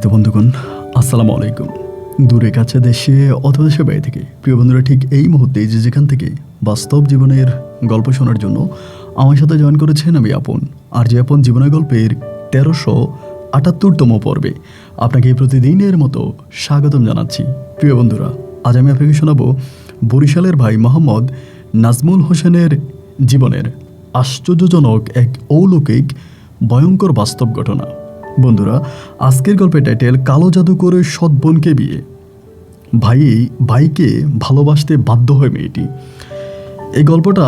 সম্মানিত বন্ধুগণ, আসসালামু আলাইকুম। দূরে কাছে দেশে অথবা দেশের বাইরে থেকে প্রিয় বন্ধুরা, ঠিক এই মুহূর্তে যে যেখান থেকে বাস্তব জীবনের গল্প শোনার জন্য আমার সাথে জয়েন করেছেন আমি আপন। আর যে আপন জীবনের গল্পের 1378তম পর্বে আপনাকে প্রতিদিনের মতো স্বাগতম জানাচ্ছি। প্রিয় বন্ধুরা, আজ আমি আপনাকে শোনাবো বরিশালের ভাই মোহাম্মদ নাজমুল হোসেনের জীবনের আশ্চর্যজনক এক অলৌকিক ভয়ঙ্কর বাস্তব ঘটনা। বন্ধুরা, আজকের গল্পের টাইটেল কালো জাদু করে সৎ বোনকে বিয়ে। ভাইকে ভালোবাসতে বাধ্য হয় মেয়েটি। এই গল্পটা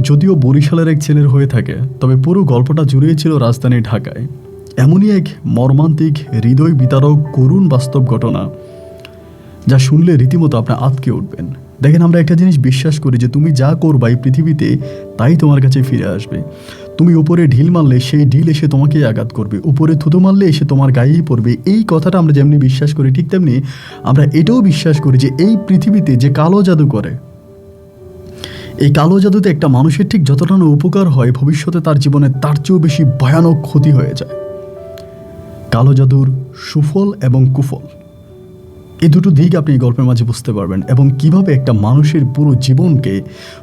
যদিও বরিশালের এক ছেলের হয়ে থাকে, তবে পুরো গল্পটা জুড়িয়েছিল রাজধানী ঢাকায়। এমনই এক মর্মান্তিক, হৃদয় বিতারক, করুণ বাস্তব ঘটনা যা শুনলে রীতিমতো আপনি আঁতকে উঠবেন। দেখেন, আমরা একটা জিনিস বিশ্বাস করি যে তুমি যা করবা এই পৃথিবীতে তাই তোমার কাছে ফিরে আসবে। তুমি উপরে ঢিল মারলে সেই ঢিল এসে তোমাকেই আঘাত করবে, উপরে থুতু মারলে এসে তোমার গায়েই পড়বে। এই কথাটা আমরা যেমনি বিশ্বাস করি, ঠিক তেমনি আমরা এটাও বিশ্বাস করি যে এই পৃথিবীতে যে কালো জাদু করে, এই কালো জাদুতে একটা মানুষের ঠিক যতটা না উপকার হয়, ভবিষ্যতে তার জীবনে তার চেয়েও বেশি ভয়ানক ক্ষতি হয়ে যায়। কালো জাদুর সুফল এবং কুফল, এই দুটো দিক আপনি এই গল্পের মাঝে বুঝতে পারবেন, এবং কিভাবে একটা মানুষের পুরো জীবনকে,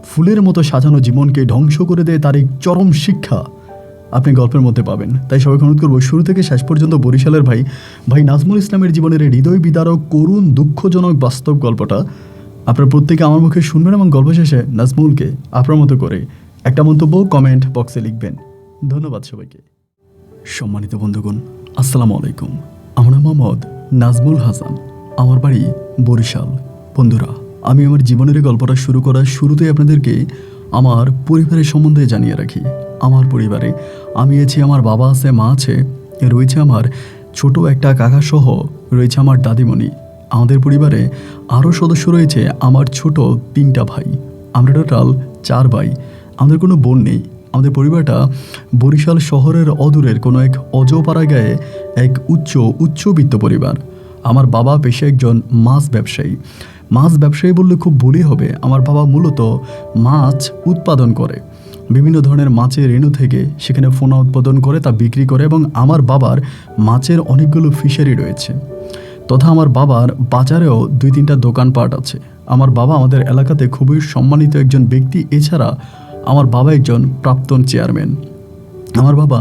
ফুলের মতো সাজানো জীবনকে ধ্বংস করে দেয়, তার এই চরম শিক্ষা আপনি গল্পের মধ্যে পাবেন। তাই সবাইকে অনুরোধ করবো, শুরু থেকে শেষ পর্যন্ত বরিশালের ভাই নাজমুল ইসলামের জীবনের হৃদয় বিদারক, করুণ, দুঃখজনক বাস্তব গল্পটা আপনার প্রত্যেকে আমার মুখে শুনবেন, এবং গল্প শেষে নাজমুলকে আপনার মতো করে একটা মন্তব্য কমেন্ট বক্সে লিখবেন। ধন্যবাদ সবাইকে। সম্মানিত বন্ধুগণ, আসসালামু আলাইকুম। আমার নাম মোহাম্মদ নাজমুল হাসান, আমার বাড়ি বরিশাল। বন্ধুরা, আমি আমার জীবনের গল্পটা শুরু করার শুরুতেই আপনাদেরকে আমার পরিবারের সম্বন্ধে জানিয়ে রাখি। আমার পরিবারে আমি আছি, আমার বাবা আছে, মা আছে, রয়েছে আমার ছোট একটা কাকা সহ রয়েছে আমার দাদিমণি। আমাদের পরিবারে আরও সদস্য রয়েছে আমার ছোট 3টা ভাই। আমরা টোটাল 4 ভাই। আমাদের কোনো বোন নেই। আমাদের পরিবারটা বরিশাল শহরের অদূরের কোনো এক অজপাড়া গায়ে এক উচ্চবিত্ত পরিবার। আমার বাবা পেশায় একজন মাছ ব্যবসায়ী বললে খুব ভুলই হবে। আমার বাবা মূলত মাছ উৎপাদন করে, বিভিন্ন ধরনের মাছের রেণু থেকে সেখানে পোনা উৎপাদন করে তা বিক্রি করে, এবং আমার বাবার মাছের অনেকগুলো ফিশারি রয়েছে, তথা আমার বাবার বাজারেও 2-3টা দোকানপাট আছে। আমার বাবা আমাদের এলাকাতে খুবই সম্মানিত একজন ব্যক্তি। এছাড়া আমার বাবা একজন প্রাক্তন চেয়ারম্যান। আমার বাবা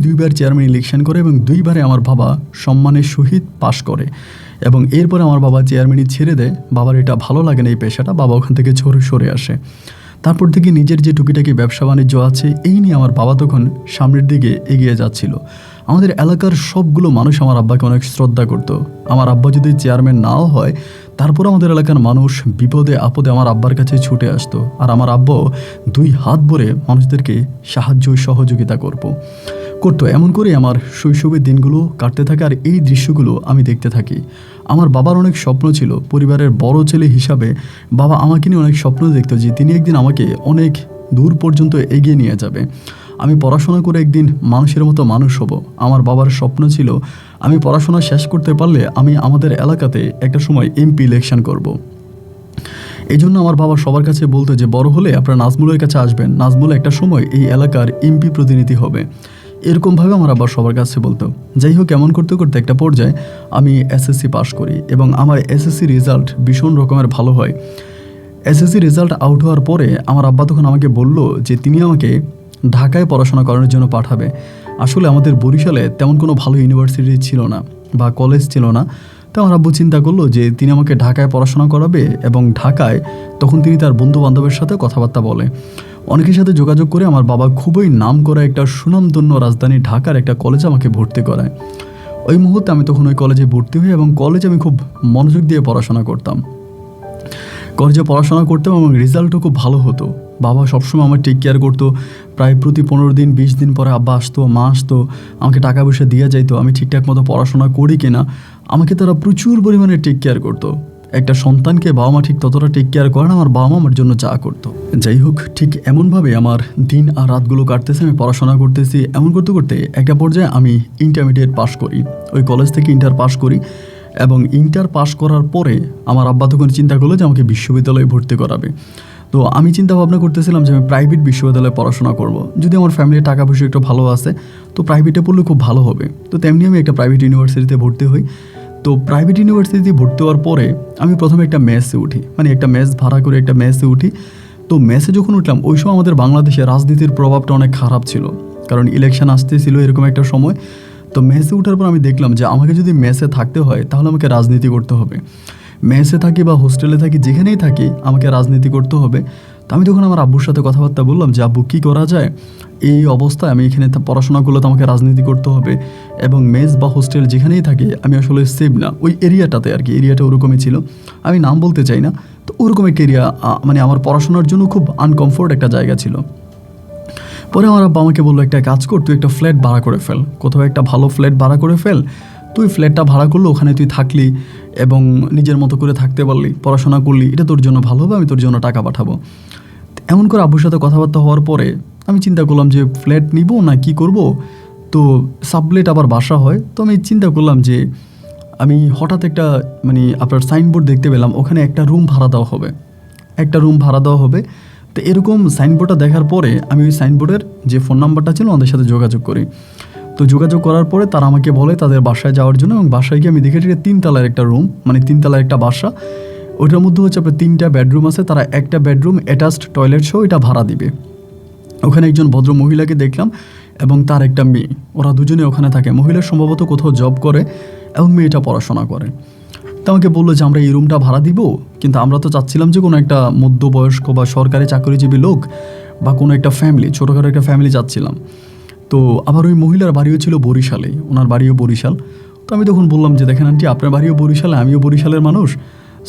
দুইবার চেয়ারম্যান ইলেকশন করে, এবং 2বারে আমার বাবা সম্মানের সহিত পাশ করে, এবং এরপরে আমার বাবা চেয়ারম্যানই ছেড়ে দেয়। বাবার এটা ভালো লাগে না এই পেশাটা, বাবা ওখান থেকে সরে আসে। তারপর থেকে নিজের যে টুকিটাকি ব্যবসা বাণিজ্য আছে, এই নিয়ে আমার বাবা তখন সামনের দিকে এগিয়ে যাচ্ছিল। আমাদের এলাকার সবগুলো মানুষ আমার আব্বাকে অনেক শ্রদ্ধা করত। আমার আব্বা যদি চেয়ারম্যান নাও হয়, তারপর আমাদের এলাকার মানুষ বিপদে আপদে আমার আব্বার কাছে ছুটে আসতো, আর আমার আব্বাও 2 হাত ভরে মানুষদেরকে সাহায্য সহযোগিতা করতো। এমন করে আমার শৈশবের দিনগুলো কাটতে থাকে, আর এই দৃশ্যগুলো আমি দেখতে থাকি। আমার বাবার অনেক স্বপ্ন ছিল। পরিবারের বড় ছেলে হিসাবে বাবা আমাকে নিয়ে অনেক স্বপ্ন দেখতো যে তিনি একদিন আমাকে অনেক দূর পর্যন্ত এগিয়ে নিয়ে যাবে। আমি পড়াশোনা করে একদিন মানুষের মতো মানুষ হব। আমার বাবার স্বপ্ন ছিল আমি পড়াশোনা শেষ করতে পারলে আমি আমাদের এলাকাতে একটা সময় এমপি ইলেকশন করব। এই জন্য আমার বাবা সবার কাছে বলতো যে বড় হলে আপনারা নাজমুলের কাছে আসবেন, নাজমুল একটা সময় এই এলাকার এমপি প্রতিনিধি হবে। এরকমভাবে আমার আবার সবার কাছে বলতো। যাই হোক, এমন করতে করতে একটা পর্যায়ে আমি এসএসসি পাস করি, এবং আমার এসএসসি রেজাল্ট ভীষণ রকমের ভালো হয়। এসএসসি রেজাল্ট আউট হওয়ার পরে আমার আব্বা তখন আমাকে বলল যে তিনি আমাকে ঢাকায় পড়াশোনা করানোর জন্য পাঠাবে। আসলে আমাদের বরিশালে তেমন কোনো ভালো ইউনিভার্সিটি ছিল না বা কলেজ ছিল না। তো আমার আব্বু চিন্তা করলো যে তিনি আমাকে ঢাকায় পড়াশোনা করাবে, এবং ঢাকায় তখন তিনি তার বন্ধু বান্ধবের সাথে কথাবার্তা বলে, অনেকের সাথে যোগাযোগ করে আমার বাবা খুবই নাম করা একটা সুনামধন্য রাজধানী ঢাকার একটা কলেজে আমাকে ভর্তি করায়। ওই মুহূর্তে আমি তখন ওই কলেজে ভর্তি হই, এবং কলেজে আমি খুব মনোযোগ দিয়ে পড়াশোনা করতাম। কলেজে পড়াশোনা করতাম এবং রেজাল্টও খুব ভালো হতো। বাবা সবসময় আমার টেক কেয়ার করতো। প্রায় প্রতি 15 দিন 20 দিন পরে আব্বা আসতো, মা আসতো, আমাকে টাকা পয়সা দিয়ে যাইতো আমি ঠিকঠাক মতো পড়াশোনা করি কিনা। আমাকে তারা প্রচুর পরিমাণে টেক কেয়ার করতো। একটা সন্তানকে বাবা মা ঠিক ততটা টেক কেয়ার করে না, আমার বাবা মা আমার জন্য যা করতো। যাই হোক, ঠিক এমনভাবে আমার দিন আর রাতগুলো কাটতেছে, আমি পড়াশোনা করতেছি। এমন করতে করতে একটা পর্যায়ে আমি ইন্টারমিডিয়েট পাস করি। ওই কলেজ থেকে ইন্টার পাস করি, এবং ইন্টার পাস করার পরে আমার আব্বা তখন চিন্তা করলো যে আমাকে বিশ্ববিদ্যালয়ে ভর্তি করাবে। তো আমি চিন্তা ভাবনা করতেছিলাম যে আমি প্রাইভেট বিশ্ববিদ্যালয়ে পড়াশোনা করব। যদি আমার ফ্যামিলির টাকা পয়সা একটু ভালো আছে তো প্রাইভেটে পড়লে খুব ভালো হবে। তো তেমনি আমি একটা প্রাইভেট ইউনিভার্সিটিতে ভর্তি হই। তো প্রাইভেট ইউনিভার্সিটিতে ভর্তি হওয়ার পরে আমি প্রথমে একটা মেসে উঠি, মানে একটা মেস ভাড়া করে একটা মেসে উঠি। তো মেসে যখন উঠলাম ওই সময় আমাদের বাংলাদেশে রাজনীতির প্রভাবটা অনেক খারাপ ছিল, কারণ ইলেকশন আসতেছিল এরকম একটা সময়। তো মেসে ওঠার পর আমি দেখলাম যে আমাকে যদি মেসে থাকতে হয় তাহলে আমাকে রাজনীতি করতে হবে। মেসে থাকি বা হোস্টেলে থাকি, যেখানেই থাকি আমাকে রাজনীতি করতে হবে। তো আমি তখন আমার আব্বুর সাথে কথাবার্তা বললাম যে আব্বু কী করা যায়, এই অবস্থায় আমি এখানে পড়াশোনা করলে তো আমাকে রাজনীতি করতে হবে, এবং মেস বা হোস্টেল যেখানেই থাকি আমি আসলে সেভ না। ওই এরিয়াটাতে আর কি, এরিয়াটা ওরকমই ছিল, আমি নাম বলতে চাই না। তো ওরকম একটা এরিয়া, মানে আমার পড়াশোনার জন্য খুব আনকমফোর্ট একটা জায়গা ছিল। পরে আমার আব্বা আমাকে বললো একটা কাজ কর, তুই একটা ফ্ল্যাট ভাড়া করে ফেল, কোথাও একটা ভালো ফ্ল্যাট ভাড়া করে ফেল। তুই ফ্ল্যাটটা ভাড়া করলো, ওখানে তুই থাকলি এবং নিজের মতো করে থাকতে পারলি, পড়াশোনা করলি, এটা তোর জন্য ভালো হবে, আমি তোর জন্য টাকা পাঠাবো। এমন করে আব্বুর সাথে কথাবার্তা হওয়ার পরে আমি চিন্তা করলাম যে ফ্ল্যাট নিব না কি করব। তো সাবলেট আবার বাসা হয়, তো আমি চিন্তা করলাম যে আমি হঠাৎ একটা মানে আপনার সাইনবোর্ড দেখতে পেলাম, ওখানে একটা রুম ভাড়া দেওয়া হবে, একটা রুম ভাড়া দেওয়া হবে। তো এরকম সাইনবোর্ডটা দেখার পরে আমি ওই সাইনবোর্ডের যে ফোন নাম্বারটা ছিল ওদের সাথে যোগাযোগ করি। তো যোগাযোগ করার পরে তারা আমাকে বলে তাদের বাসায় যাওয়ার জন্য, এবং বাসায় গিয়ে আমি দেখেছি 3 তলার একটা রুম, মানে 3 তলার একটা বাসা। ওইটার মধ্যে হচ্ছে আপনার 3টা বেডরুম আছে, তারা একটা বেডরুম অ্যাটাচড টয়লেট সহ এটা ভাড়া দিবে। ওখানে একজন ভদ্র মহিলাকে দেখলাম এবং তার একটা মেয়ে, ওরা দুজনে ওখানে থাকে। মহিলা সম্ভবত কোথাও জব করে এবং মেয়েটা পড়াশোনা করে। তো আমাকে বললো যে আমরা এই রুমটা ভাড়া দিব, কিন্তু আমরা তো চাচ্ছিলাম যে কোনো একটা মধ্যবয়স্ক বা সরকারি চাকরিজীবী লোক বা কোনো একটা ফ্যামিলি, ছোটোখাটো একটা ফ্যামিলি চাচ্ছিলাম। তো আবার ওই মহিলার বাড়িও ছিল বরিশালে, ওনার বাড়িও বরিশাল। তো আমি তখন বললাম যে দেখেন আন্টি, আপনার বাড়িও বরিশালে, আমিও বরিশালের মানুষ,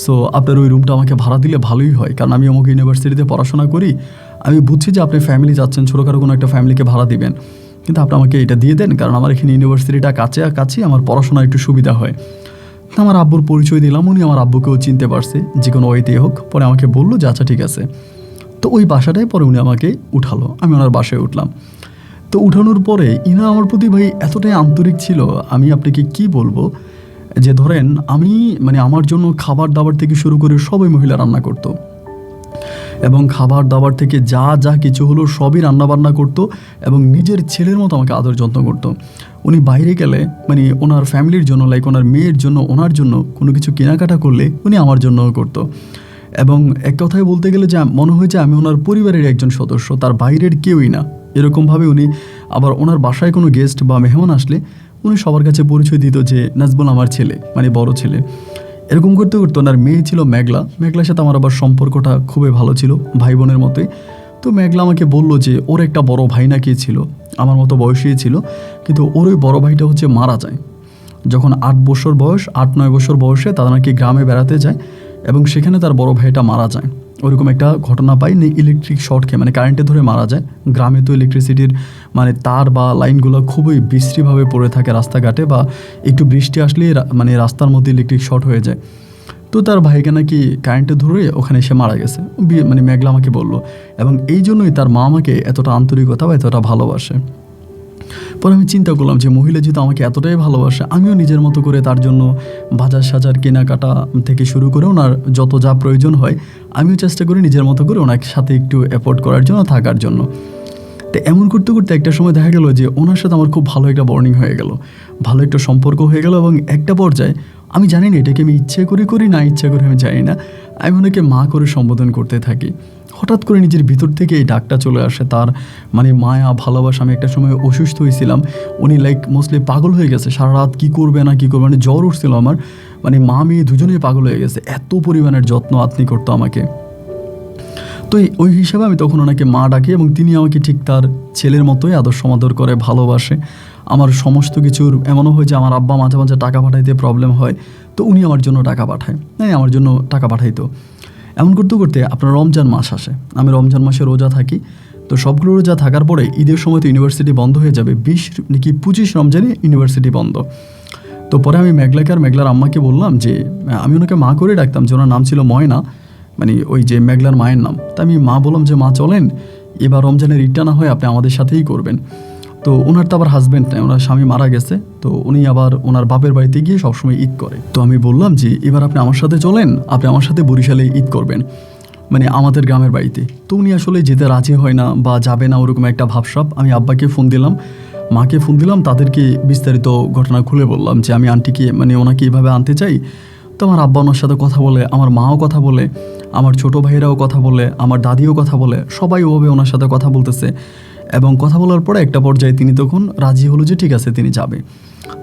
সো আপনার ওই রুমটা আমাকে ভাড়া দিলে ভালোই হয়, কারণ আমি অমুক ইউনিভার্সিটিতে পড়াশোনা করি। আমি বুঝছি যে আপনি ফ্যামিলি যাচ্ছেন, ছোটোখাটো কোনো একটা ফ্যামিলিকে ভাড়া দিবেন, কিন্তু আপনি আমাকে এটা দিয়ে দেন, কারণ আমার এখানে ইউনিভার্সিটিটা কাছে আমার পড়াশোনা একটু সুবিধা হয়। তো আমার আব্বুর পরিচয় দিলাম, উনি আমার আব্বুকেও চিনতে পারছে যে কোনো ওয়েতেই হোক। পরে আমাকে বললো যে আচ্ছা ঠিক আছে। তো ওই বাসাটায় পরে উনি আমাকে উঠালো, আমি ওনার বাসায় উঠলাম। তো উঠানোর পরে ইনা আমার প্রতি ভাই এতটাই আন্তরিক ছিল, আমি আপনাকে কি বলবো, যে ধরেন আমি মানে আমার জন্য খাবার দাবার থেকে শুরু করে সবই মহিলা রান্না করতো, এবং খাবার দাবার থেকে যা যা কিছু হলো সবই রান্নাবান্না করতো, এবং নিজের ছেলের মতো আমাকে আদর যত্ন করতো। উনি বাইরে গেলে মানে ওনার ফ্যামিলির জন্য, লাইক ওনার মেয়ের জন্য, ওনার জন্য কোনো কিছু কেনাকাটা করলে উনি আমার জন্যও করতো। এবং এক কথায় বলতে গেলে যে মনে হয় যে আমি ওনার পরিবারের একজন সদস্য, তার বাইরের কেউই না। এরকমভাবে উনি আবার ওনার বাসায় কোনো গেস্ট বা মেহমান আসলে উনি সবার কাছে পরিচয় দিত যে নাজবুল আমার ছেলে, মানে বড় ছেলে। এরকম করতে করতে ওনার মেয়ে ছিল মেঘলার সাথে আমার আবার সম্পর্কটা খুবই ভালো ছিল, ভাই বোনের মতোই। তো মেঘলা আমাকে বললো যে ওর একটা বড় ভাই নাকি ছিল, আমার মতো বয়সী ছিল, কিন্তু ওর ওই বড় ভাইটা হচ্ছে মারা যায় যখন 8-9 বছর বয়সে। তারা নাকি গ্রামে বেড়াতে যায় এবং সেখানে তার বড় ভাইটা মারা যায়। ওরকম একটা ঘটনা পাই, ইলেকট্রিক শর্ট খেয়ে, মানে কারেন্টে ধরে মারা যায়। গ্রামে তো ইলেকট্রিসিটির মানে তার বা লাইনগুলো খুবই বিশ্রীভাবে পড়ে থাকে রাস্তাঘাটে, বা একটু বৃষ্টি আসলেই মানে রাস্তার মধ্যে ইলেকট্রিক শর্ট হয়ে যায়। তো তার ভাইকে নাকি কারেন্টে ধরে ওখানে এসে মারা গেছে, মানে মেঘলা আমাকে বললো। এবং এই জন্যই তার মা আমাকে এতটা আন্তরিকতা বা এতটা ভালোবাসে। পরে আমি চিন্তা করলাম যে মহিলা যেহেতু আমাকে এতটাই ভালোবাসে, আমিও নিজের মতো করে তার জন্য বাজার সাজার কেনাকাটা থেকে শুরু করে ওনার যত যা প্রয়োজন হয় আমিও চেষ্টা করি নিজের মতো করে ওনার সাথে একটু অ্যাফোর্ড করার জন্য, থাকার জন্য। তো এমন করতে করতে একটা সময় দেখা গেল যে ওনার সাথে আমার খুব ভালো একটা বর্নিং হয়ে গেল, ভালো একটা সম্পর্ক হয়ে গেল। এবং একটা পর্যায়ে আমি জানি না এটাকে আমি ইচ্ছে করি না ইচ্ছে করে আমি জানি না, আমি ওনাকে মা করে সম্বোধন করতে থাকি। হঠাৎ করে নিজের ভিতর থেকে এই ডাকটা চলে আসে, তার মানে মায়া ভালোবাসা। আমি একটা সময় অসুস্থ হয়েছিলাম, উনি লাইক মোস্টলি পাগল হয়ে গেছে, সারা রাত কী করবে না কী করবে, মানে জ্বর উঠছিল আমার, মানে মা মেয়ে দুজনেই পাগল হয়ে গেছে, এত পরিমাণের যত্ন আত্মি করতো আমাকে। তো ওই হিসাবে আমি তখন ওনাকে মা ডাকি, এবং তিনি আমাকে ঠিক তার ছেলের মতোই আদর সমাদর করে, ভালোবাসে। আমার সমস্ত কিছুর এমনও হয় যে আমার আব্বা মাঝে মাঝে টাকা পাঠাইতে প্রবলেম হয়, তো উনি আমার জন্য টাকা পাঠায়, আমার জন্য টাকা পাঠাইতো। এমন করতে করতে আপনার রমজান মাস আসে, আমি রমজান মাসে রোজা থাকি। তো সবগুলো রোজা থাকার পরে ঈদের সময় তো ইউনিভার্সিটি বন্ধ হয়ে যাবে, 25 রমজানে ইউনিভার্সিটি বন্ধ। তো পরে আমি মেঘলাকে আর মেঘলার আম্মাকে বললাম যে আমি ওনাকে মা করে ডাকতাম, যে ওনার নাম ছিল ময়না, মানে ওই যে মেঘলার মায়ের নাম। তা আমি মা বললাম যে মা চলেন এবার রমজানের ঈদটা না হয় আপনি আমাদের সাথেই করবেন। তো ওনার তো আবার হাজব্যান্ড নাই, ওনার স্বামী মারা গেছে, তো উনি আবার ওনার বাপের বাড়িতে গিয়ে সবসময় ঈদ করে। তো আমি বললাম যে এবার আপনি আমার সাথে চলেন, আপনি আমার সাথে বরিশালে ঈদ করবেন। মানে আমাদের গ্রামের বাড়িতে। তো উনি আসলে যেতে রাজি হয় না বা যাবে না, ওরকম একটা ভাবসাব। আমি আব্বাকে ফোন দিলাম, মাকে ফোন দিলাম, তাদেরকে বিস্তারিত ঘটনা খুলে বললাম যে আমি আন্টিকে মানে ওনাকে এইভাবে আনতে চাই। তো আমার আব্বা ওনার সাথে কথা বলে, আমার মাও কথা বলে, আমার ছোটো ভাইরাও কথা বলে, আমার দাদিও কথা বলে, সবাই ওভাবে ওনার সাথে কথা বলতেছে। এবং কথা বলার পরে একটা পর্যায়ে তিনি তখন রাজি হলো যে ঠিক আছে তিনি যাবে।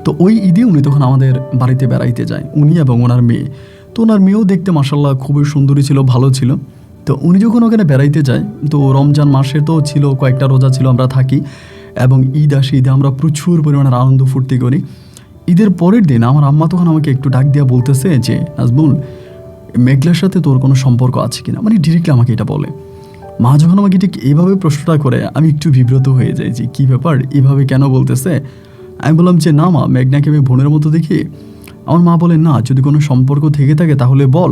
তো ওই ঈদে উনি তখন আমাদের বাড়িতে বেড়াইতে যায়, উনি এবং ওনার মেয়ে। তো ওনার মেয়েও দেখতে মাশাআল্লাহ খুবই সুন্দরী ছিল, ভালো ছিল। তো উনি যখন ওখানে বেড়াইতে যায়, তো রমজান মাসে তো ছিল, কয়েকটা রোজা ছিল, আমরা থাকি এবং ঈদ আসে, ঈদে আমরা প্রচুর পরিমাণের আনন্দ ফুর্তি করি। ঈদের পরের দিন আমার আম্মা তখন আমাকে একটু ডাক দিয়া বলতেছে যে নাজমুল, মেঘলার সাথে তোর কোনো সম্পর্ক আছে কিনা, মানে ডিরেক্টলি আমাকে এটা বলে। মা যখন আমাকে ঠিক এইভাবে প্রশ্নটা করে, আমি একটু বিব্রত হয়ে যাই যে কী ব্যাপার, এইভাবে কেন বলতেছে। আমি বললাম যে না মা, মেঘনাকে আমি বোনের মতো দেখি। আমার মা বলেন না, যদি কোনো সম্পর্ক থেকে থাকে তাহলে বল,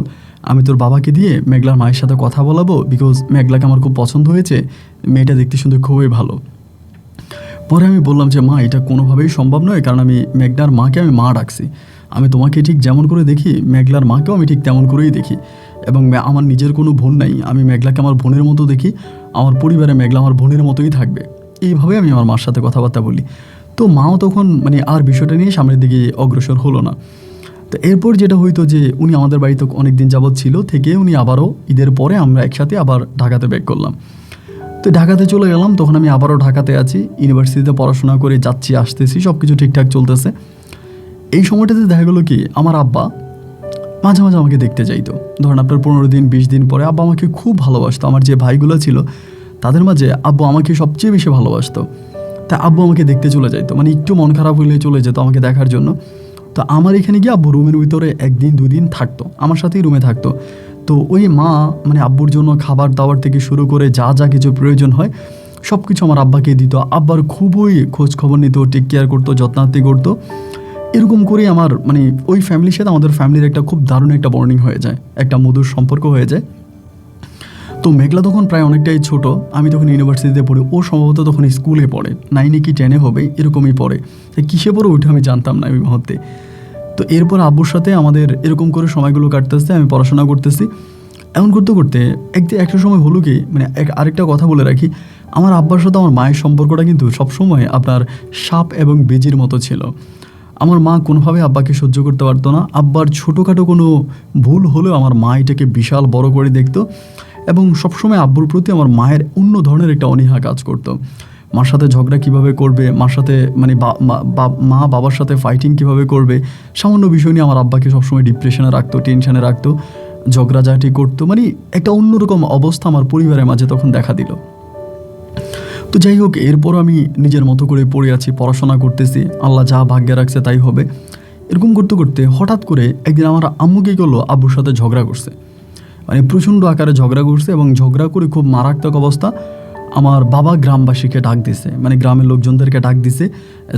আমি তোর বাবাকে দিয়ে মেঘলার মায়ের সাথে কথা বলাবো, বিকজ মেঘলাকে আমার খুব পছন্দ হয়েছে, মেয়েটা দেখতে শুনতে খুবই ভালো। পরে আমি বললাম যে মা, এটা কোনোভাবেই সম্ভব নয়, কারণ আমি মেঘলার মাকে আমি মা ডাকছি। আমি তোমাকে ঠিক যেমন করে দেখি, মেঘলার মাকেও আমি ঠিক তেমন করেই দেখি, এবং আমার নিজের কোনো বোন নাই, আমি মেঘলাকে আমার বোনের মতো দেখি, আমার পরিবারে মেঘলা আমার বোনের মতোই থাকবে। এইভাবে আমি আমার মার সাথে কথাবার্তা বলি। তো মাও তখন মানে আর বিষয়টা নিয়ে সামনের দিকে অগ্রসর হলো না। তো এরপর যেটা হইতো যে উনি আমাদের বাড়িতে অনেক দিন যাবৎ ছিল, থেকে উনি আবারও ঈদের পরে আমরা একসাথে আবার ঢাকাতে ব্যাক করলাম। তো ঢাকাতে চলে গেলাম, তখন আমি আবারও ঢাকাতে আছি, ইউনিভার্সিটিতে পড়াশোনা করে যাচ্ছি আসতেছি, সব কিছু ঠিকঠাক চলতেছে। এই সময়টাতে দেখা গেলো কি আমার আব্বা মাঝে মাঝে আমাকে দেখতে যাইতো। ধরেন আপনার 15 দিন 20 দিন পরে আব্বা আমাকে খুব ভালোবাসতো। আমার যে ভাইগুলো ছিল তাদের মাঝে আব্বু আমাকে সবচেয়ে বেশি ভালোবাসতো। তা আব্বু আমাকে দেখতে চলে যাইতো, মানে একটু মন খারাপ হলে চলে যেত আমাকে দেখার জন্য। তো আমার এখানে গিয়ে আব্বু রুমের ভিতরে 1 দিন 2 দিন থাকতো, আমার সাথেই রুমে থাকতো। তো ওই মা মানে আব্বুর জন্য খাবার দাবার থেকে শুরু করে যা যা কিছু প্রয়োজন হয় সব কিছু আমার আব্বাকে দিত। আব্বার খুবই খোঁজ খবর নিত, টেক কেয়ার করতো, যত্নার্থী করতো। এরকম করে আমার মানে ওই ফ্যামিলির সাথে আমাদের ফ্যামিলির একটা খুব দারুণ একটা বন্ডিং হয়ে যায়, একটা মধুর সম্পর্ক হয়ে যায়। তো মেঘলা তখন প্রায় অনেকটাই ছোট, আমি তখন ইউনিভার্সিটিতে পড়ি, ও সম্ভবত তখন স্কুলে পড়ে, 9 কি 10 হবে এরকমই পড়ে। কিসে পড়ে ওইটা আমি জানতাম না ওই মুহূর্তে। তো এরপর আব্বুর সাথে আমাদের এরকম করে সময়গুলো কাটতেছে, আমি পড়াশোনা করতেছি। এমন করতে করতে একটা সময় হলো কি, মানে আরেকটা কথা বলে রাখি, আমার আব্বার সাথে আমার মায়ের সম্পর্কটা কিন্তু সবসময় আপনার সাপ এবং বেজির মতো ছিল। আমার মা কোনোভাবে আব্বাকে সহ্য করতে পারতো না। আব্বার ছোটোখাটো কোনো ভুল হলেও আমার মা এটাকে বিশাল বড় করে দেখতো, এবং সবসময় আব্বুর প্রতি আমার মায়ের অন্য ধরনের একটা অনীহা কাজ করতো। মার সাথে ঝগড়া কিভাবে করবে, মার সাথে মানে মা বাবার সাথে ফাইটিং কিভাবে করবে, সামান্য বিষয় নিয়ে আমার আব্বাকে সবসময় ডিপ্রেশনে রাখতো, টেনশনে রাখতো, ঝগড়াঝাটি করতো। মানে একটা অন্যরকম অবস্থা আমার পরিবারের মাঝে তখন দেখা দিল। তো যাই হোক, এরপর আমি নিজের মতো করে পড়ে আছি, পড়াশোনা করতেছি, আল্লাহ যা ভাগ্যে রাখছে তাই হবে। এরকম করতে করতে হঠাৎ করে একদিন আমার আম্মু কী করলো, আব্বুর সাথে ঝগড়া করছে, মানে প্রচণ্ড আকারে ঝগড়া করছে, এবং ঝগড়া করে খুব মারাত্মক অবস্থা। আমার বাবা গ্রামবাসীকে ডাক দিছে, মানে গ্রামের লোকজনদেরকে ডাক দিছে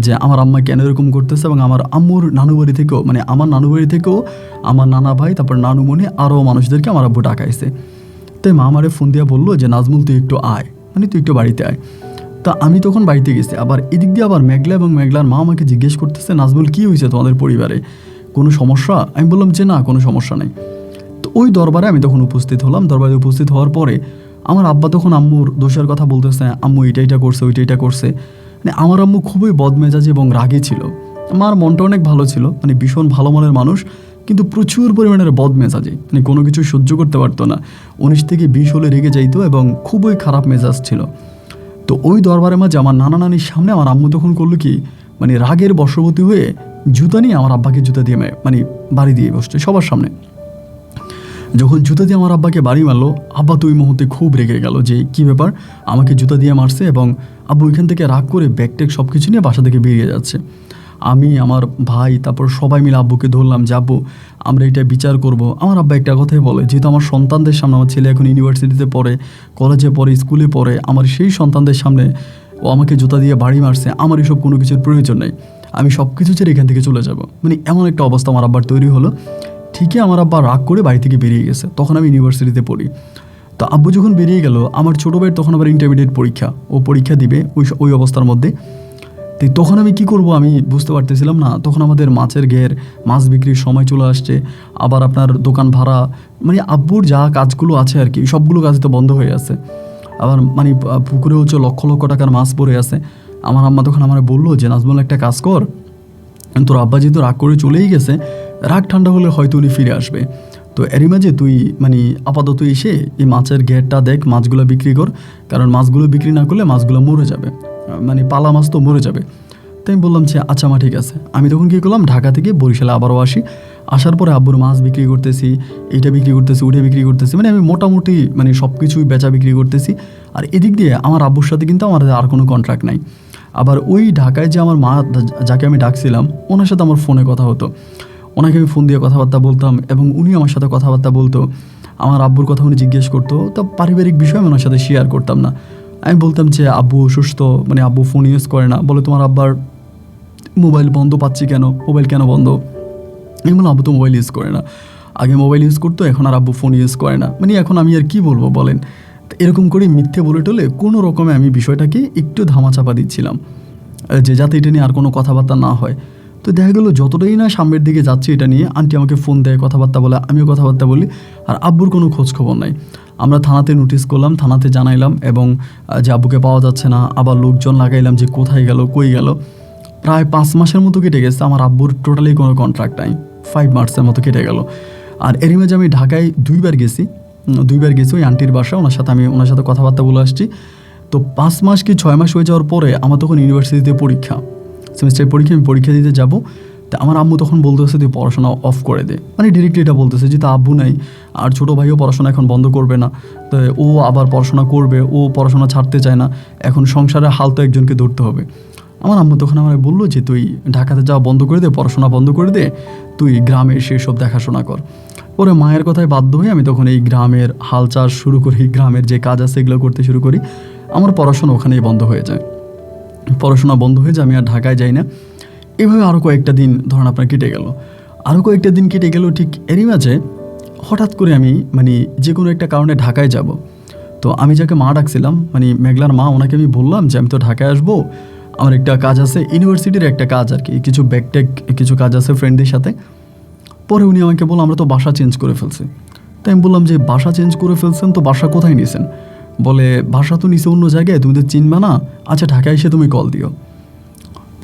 যে আমার আম্মা কেন এরকম করতেছে, এবং আমার আম্মুর নানুবাড়ি থেকেও, মানে আমার নানুবাড়ি থেকেও আমার নানা ভাই, তারপর নানুমণি, আরও মানুষদেরকে আমার আব্বু ডাকাইছে। তাই মা আমারে ফোন দিয়া বললো যে নাজমুল তুই একটু আয়, মানে তুই একটু বাড়িতে আয়। তা আমি তখন বাড়িতে গেছি। আবার এদিক দিয়ে আবার মেঘলা এবং মেঘলার মা আমাকে জিজ্ঞেস করতেছে, নাজমুল কী হয়েছে তোমাদের পরিবারে, কোনো সমস্যা? আমি বললাম যে না, কোনো সমস্যা নেই। তো ওই দরবারে আমি তখন উপস্থিত হলাম। দরবারে উপস্থিত হওয়ার পরে আমার আব্বা তখন আম্মুর দোষের কথা বলতেছে, আম্মু এটা করছে, ওইটা করছে। মানে আমার আম্মু খুবই বদমেজাজি এবং রাগী ছিল। আমার মনটা অনেক ভালো ছিল, মানে ভীষণ ভালো মনের মানুষ, কিন্তু প্রচুর পরিমাণের বদমেজাজি, মানে কোনো কিছু সহ্য করতে পারতো না। 19 থেকে 20 হলে রেগে যাইতো, এবং খুবই খারাপ মেজাজ ছিল। তো ওই দরবারের মাঝে আমার নানা নানির সামনে আমার আম্মু তখন করলো কি, মানে রাগের বশবর্তী হয়ে জুতা নিয়ে আমার আব্বাকে জুতা দিয়ে মানে বাড়ি দিয়ে বসছে সবার সামনে। যখন জুতা দিয়ে আমার আব্বাকে বাড়ি মারলো, আব্বা তো ওই মুহূর্তে খুব রেগে গেল যে কী ব্যাপার, আমাকে জুতা দিয়ে মারছে, এবং আব্বু ওইখান থেকে রাগ করে ব্যাগ সব কিছু নিয়ে বাসা থেকে বেরিয়ে যাচ্ছে। আমি, আমার ভাই, তারপর সবাই মিলে আব্বুকে ধরলাম যে আব্বু আমরা এটা বিচার করব। আমার আব্বা একটা কথাই বলে, যেহেতু আমার সন্তানদের সামনে, আমার ছেলে এখন ইউনিভার্সিটিতে পড়ে, কলেজে পড়ে, স্কুলে পড়ে, আমার সেই সন্তানদের সামনে ও আমাকে জুতা দিয়ে বাড়ি মারছে, আমার এসব কোনো কিছুর প্রয়োজন নেই, আমি সব কিছু ছেড়ে এখান থেকে চলে যাব। মানে এমন একটা অবস্থা আমার আব্বার তৈরি হলো। ঠিকই আমার আব্বা রাগ করে বাড়ি থেকে বেরিয়ে গেছে, তখন আমি ইউনিভার্সিটিতে পড়ি। তো আব্বু যখন বেরিয়ে গেল, আমার ছোটো ভাইয়ের তখন আবার ইন্টারমিডিয়েট পরীক্ষা, ও পরীক্ষা দিবে ওই অবস্থার মধ্যে। তো তখন আমি কি করব আমি বুঝতে পারতেছিলাম না। তখন আমাদের মাছের ঘের, মাছ বিক্রির সময় চলে আসছে, আবার আপনার দোকান ভাড়া, মানে আব্বুর যা কাজগুলো আছে আর কি সবগুলো কাজ তো বন্ধ হয়ে আছে। আবার মানে পুকুরে হচ্ছে লক্ষ লক্ষ টাকার মাছ পড়ে আছে। আমার আম্মা তখন আমার বললো যে নাজমুল একটা কাজ কর, তোর আব্বা যেহেতু রাগ করে চলেই গেছে, রাগ ঠান্ডা হলে হয়তো উনি ফিরে আসবে, তো এরই মাঝে তুই মানে আপাতত এসে এই মাছের ঘেরটা দেখ, মাছগুলো বিক্রি কর, কারণ মাছগুলো বিক্রি না করলে মাছগুলো মরে যাবে, মানে পালা মাছ তো মরে যাবে। তাই আমি বললাম যে আচ্ছা মা ঠিক আছে। আমি তখন কী করলাম, ঢাকা থেকে বরিশালে আবারও আসি। আসার পরে আব্বুর মাছ বিক্রি করতেছি, এইটা বিক্রি করতেছি, ওইটা বিক্রি করতেছি, মানে আমি মোটামুটি মানে সব কিছুই বেচা বিক্রি করতেছি। আর এদিক দিয়ে আমার আব্বুর সাথে কিন্তু আমার আর কোনো কন্ট্রাক্ট নাই। আবার ওই ঢাকায় যে আমার মা যাকে আমি ডাকছিলাম, ওনার সাথে আমার ফোনে কথা হতো, ওনাকে আমি ফোন দিয়ে কথাবার্তা বলতাম এবং উনি আমার সাথে কথাবার্তা বলতো। আমার আব্বুর কথা উনি জিজ্ঞেস করতো, তা পারিবারিক বিষয় আমি ওনার সাথে শেয়ার করতাম না। আমি বলতাম যে আব্বু অসুস্থ, মানে আব্বু ফোন ইউজ করে না, বলে তোমার আব্বার মোবাইল বন্ধ পাচ্ছি কেন, মোবাইল কেন বন্ধ? আমি বললাম আব্বু তো মোবাইল ইউজ করে না, আগে মোবাইল ইউজ করতো, এখন আর আব্বু ফোন ইউজ করে না, মানে এখন আমি আর কি বলবো বলেন। তো এরকম করে মিথ্যে বলে টলে কোনো রকমে আমি বিষয়টাকে একটু ধামাচাপা দিচ্ছিলাম, যে যাতে এটা নিয়ে আর কোনো কথাবার্তা না হয়। তো দেখা গেলো যতটাই না সামনের দিকে যাচ্ছে এটা নিয়ে, আন্টি আমাকে ফোন দেয়, কথাবার্তা বলে, আমিও কথাবার্তা বলি, আর আব্বুর কোনো খোঁজ খবর নাই। আমরা থানাতে নোটিশ করলাম, থানাতে জানাইলাম, এবং যে আব্বুকে পাওয়া যাচ্ছে না, আবার লোকজন লাগাইলাম যে কোথায় গেল, কই গেল। প্রায় 5 মাসের মতো কেটে গেছে, আমার আব্বুর টোটালি কোনো কন্ট্রাক্ট নাই, 5 মাসের মতো কেটে গেল। আর এরই মাঝে আমি ঢাকায় 2বার গেছি ওই আন্টির বাসা, ওনার সাথে কথাবার্তা বলে আসছি। তো 5 মাস কি 6 মাস হয়ে যাওয়ার পরে আমার তখন ইউনিভার্সিটিতে পরীক্ষা, সেমিস্টার পরীক্ষা, আমি পরীক্ষা দিতে যাব। তা আমার আম্মু তখন বলতেছে তুই পড়াশোনা অফ করে দে, মানে ডিরেক্টলি এটা বলতেছে যে তা আব্বু নাই, আর ছোটো ভাইও পড়াশোনা এখন বন্ধ করবে না, তো ও আবার পড়াশোনা করবে, ও পড়াশোনা ছাড়তে চায় না, এখন সংসারের হাল তো একজনকে ধরতে হবে। আমার আম্মু তখন আমার বললো যে তুই ঢাকাতে যাওয়া বন্ধ করে দে, পড়াশোনা বন্ধ করে দে, তুই গ্রামে এসে সব দেখাশোনা কর। পরে মায়ের কথায় বাধ্য হয়ে আমি তখন এই গ্রামের হাল চাষ শুরু করি, গ্রামের যে কাজ আছে এগুলো করতে শুরু করি। আমার পড়াশোনা ওখানেই বন্ধ হয়ে যায়, আমি আর ঢাকায় যাই না। এভাবে আরও কয়েকটা দিন ধরুন আপনার কেটে গেল। ঠিক এরই মাঝে হঠাৎ করে আমি মানে যে কোনো একটা কারণে ঢাকায় যাব। তো আমি যাকে মা ডাকছিলাম, মানে মেঘলার মা, ওনাকে আমি বললাম যে আমি তো ঢাকায় আসবো, আমার একটা কাজ আছে, ইউনিভার্সিটির একটা কাজ আর কি, কিছু ব্যাকটেক কিছু কাজ আছে ফ্রেন্ডদের সাথে। পরে উনি আমাকে বললো আমরা তো বাসা চেঞ্জ করে ফেলছি। তাই আমি বললাম যে বাসা চেঞ্জ করে ফেলছেন তো বাসা কোথায় নিয়েছেন? বলে বাসা তো নিচে অন্য জায়গায়, তুমি তো চিনবা না, আচ্ছা ঢাকায় এসে তুমি কল দিও।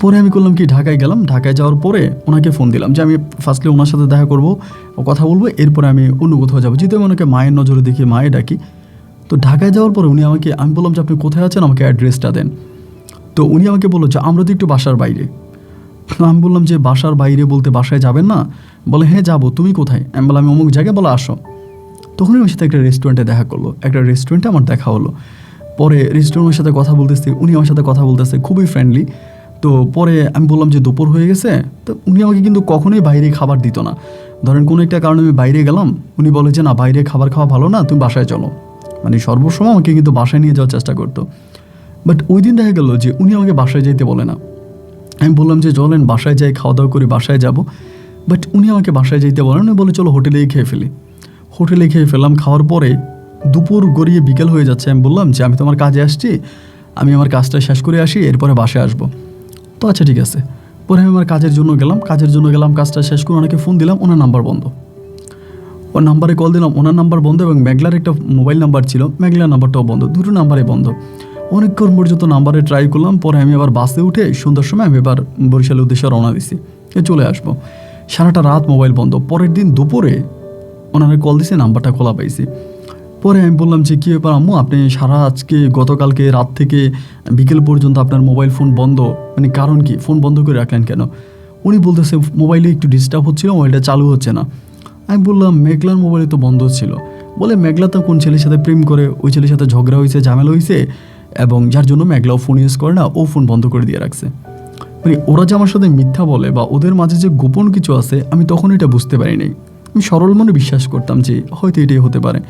পরে আমি করলাম কি, ঢাকায় গেলাম। ঢাকায় যাওয়ার পরে ওনাকে ফোন দিলাম যে আমি ফার্স্টলি ওনার সাথে দেখা করবো, কথা বলবো, এরপরে আমি অন্য কোথাও যাবো, যেহেতু আমি ওনাকে মায়ের নজরে দেখি, মায়ে ডাকি। তো ঢাকায় যাওয়ার পরে আমি বললাম যে আপনি কোথায় আছেন, আমাকে অ্যাড্রেসটা দেন। তো উনি আমাকে বললো যে আমরা তো একটু বাসার বাইরে। আমি বললাম যে বাসার বাইরে বলতে বাসায় যাবেন না? বলে হ্যাঁ যাবো, তুমি কোথায়? আমি বললাম আমি অমুক জায়গায়, বলে আসো। তখনই আমার সাথে একটা রেস্টুরেন্টে দেখা করলো, একটা রেস্টুরেন্টে আমার দেখা হলো। পরে রেস্টুরেন্টের সাথে কথা বলতেছি, উনি আমার সাথে কথা বলতেছে, খুবই ফ্রেন্ডলি। তো পরে আমি বললাম যে দুপুর হয়ে গেছে। তো উনি আমাকে কিন্তু কখনোই বাইরে খাবার দিত না। ধরেন কোনো একটা কারণে আমি বাইরে গেলাম, উনি বলে যে না বাইরে খাবার খাওয়া ভালো না, তুমি বাসায় চলো, মানে সর্বসময় আমাকে কিন্তু বাসায় নিয়ে যাওয়ার চেষ্টা করতো। বাট ওই দিন দেখা গেল যে উনি আমাকে বাসায় যাইতে বলে না। আমি বললাম যে চলেন বাসায় যাই, খাওয়া দাওয়া করে বাসায় যাব। বাট উনি আমাকে বাসায় যাইতে বলেন, উনি বলে চলো হোটেলেই খেয়ে ফেলি। হোটেলে খেয়ে ফেললাম। খাওয়ার পরে দুপুর গড়িয়ে বিকেল হয়ে যাচ্ছে। আমি বললাম যে আমি তো আমার কাজে আসছি, আমি আমার কাজটা শেষ করে আসি, এরপরে বাসায় আসবো। তো আচ্ছা ঠিক আছে। পরে আমি আমার কাজের জন্য গেলাম, কাজটা শেষ করে ওনাকে ফোন দিলাম, ওনার নাম্বার বন্ধ। ওর নাম্বারে কল দিলাম, ওনার নাম্বার বন্ধ, এবং মেঘলার একটা মোবাইল নাম্বার ছিল, মেঘলার নাম্বারটাও বন্ধ, দুটো নাম্বারে বন্ধ। অনেকক্ষণ পর্যন্ত নাম্বারে ট্রাই করলাম। পরে আমি আবার বাসে উঠে সন্ধ্যার সময় আমি এবার বরিশালের উদ্দেশ্যে রওনা দিছি, চলে আসবো। সারাটা রাত মোবাইল বন্ধ। পরের দিন দুপুরে ওনারা কল দিছে, নাম্বারটা খোলা পাইছি। পরে আমি বললাম যে কী ব্যাপার আম্মু, আপনি আজকে গতকালকে রাত থেকে বিকেল পর্যন্ত আপনার মোবাইল ফোন বন্ধ, মানে কারণ কি, ফোন বন্ধ করে রাখলেন কেন? উনি বলতেছে মোবাইলে একটু ডিস্টার্ব হচ্ছিল, মোবাইলটা চালু হচ্ছে না। আমি বললাম মেঘলার মোবাইলে তো বন্ধ ছিল। বলে মেঘলা তো কোন ছেলের সাথে প্রেম করে, ওই ছেলের সাথে ঝগড়া হয়েছে, ঝামেলা হয়েছে, এবং যার জন্য মেঘলাও ফোন ইউজ করে না, ও ফোন বন্ধ করে দিয়ে রাখছে। মানে ওরা যে আমার সাথে মিথ্যা বলে বা ওদের মাঝে যে গোপন কিছু আছে, আমি তখন এটা বুঝতে পারিনি। আমি সরল মনে বিশ্বাস করতাম যে হয়তো এটাই হতে পারে।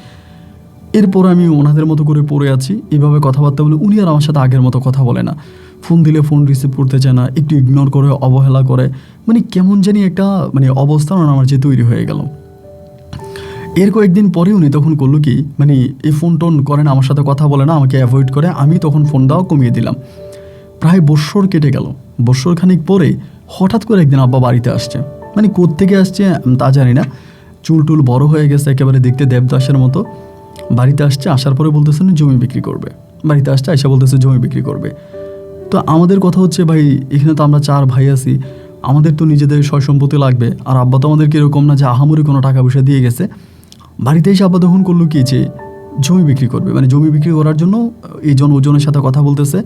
এরপর আমি ওনাদের মতো করে পড়ে আছি, এভাবে কথাবার্তা বলে। উনি আর আমার সাথে আগের মতো কথা বলে না, ফোন দিলে ফোন রিসিভ করতে চায় না, একটু ইগনোর করে, অবহেলা করে, মানে কেমন জানি একটা মানে অবস্থান আমার যে তৈরি হয়ে গেল। এর কয়েকদিন পরে উনি তখন করলো কি, মানে এই ফোন টোন করে না, আমার সাথে কথা বলে না, আমাকে অ্যাভয়েড করে। আমি তখন ফোন দেওয়া কমিয়ে দিলাম। প্রায় বৎসর কেটে গেল, বছর খানিক পরে হঠাৎ করে একদিন আব্বা বাড়িতে আসছে, মানে কোত্থেকে আসছে তা জানি না, চুল টুল বড় হয়ে গেছে একেবারে দেখতে দেবদাসের মতো। বাড়িতে আসছে, আসার পরে বলতেছেন জমি বিক্রি করবে। বাড়িতে আসছে, আইসা বলতেছে জমি বিক্রি করবে। তো আমাদের কথা হচ্ছে ভাই এখানে তো আমরা 4 ভাই আছি, আমাদের তো নিজেদের সয় সম্পত্তি লাগবে। আর আব্বা তো আমাদেরকে এরকম না যে আহামরি কোনো টাকা পয়সা দিয়ে গেছে। বাড়িতে এসে আব্বা তখন করলো কি যে জমি বিক্রি করবে, মানে জমি বিক্রি করার জন্য এই ওজনের সাথে কথা বলতেছে,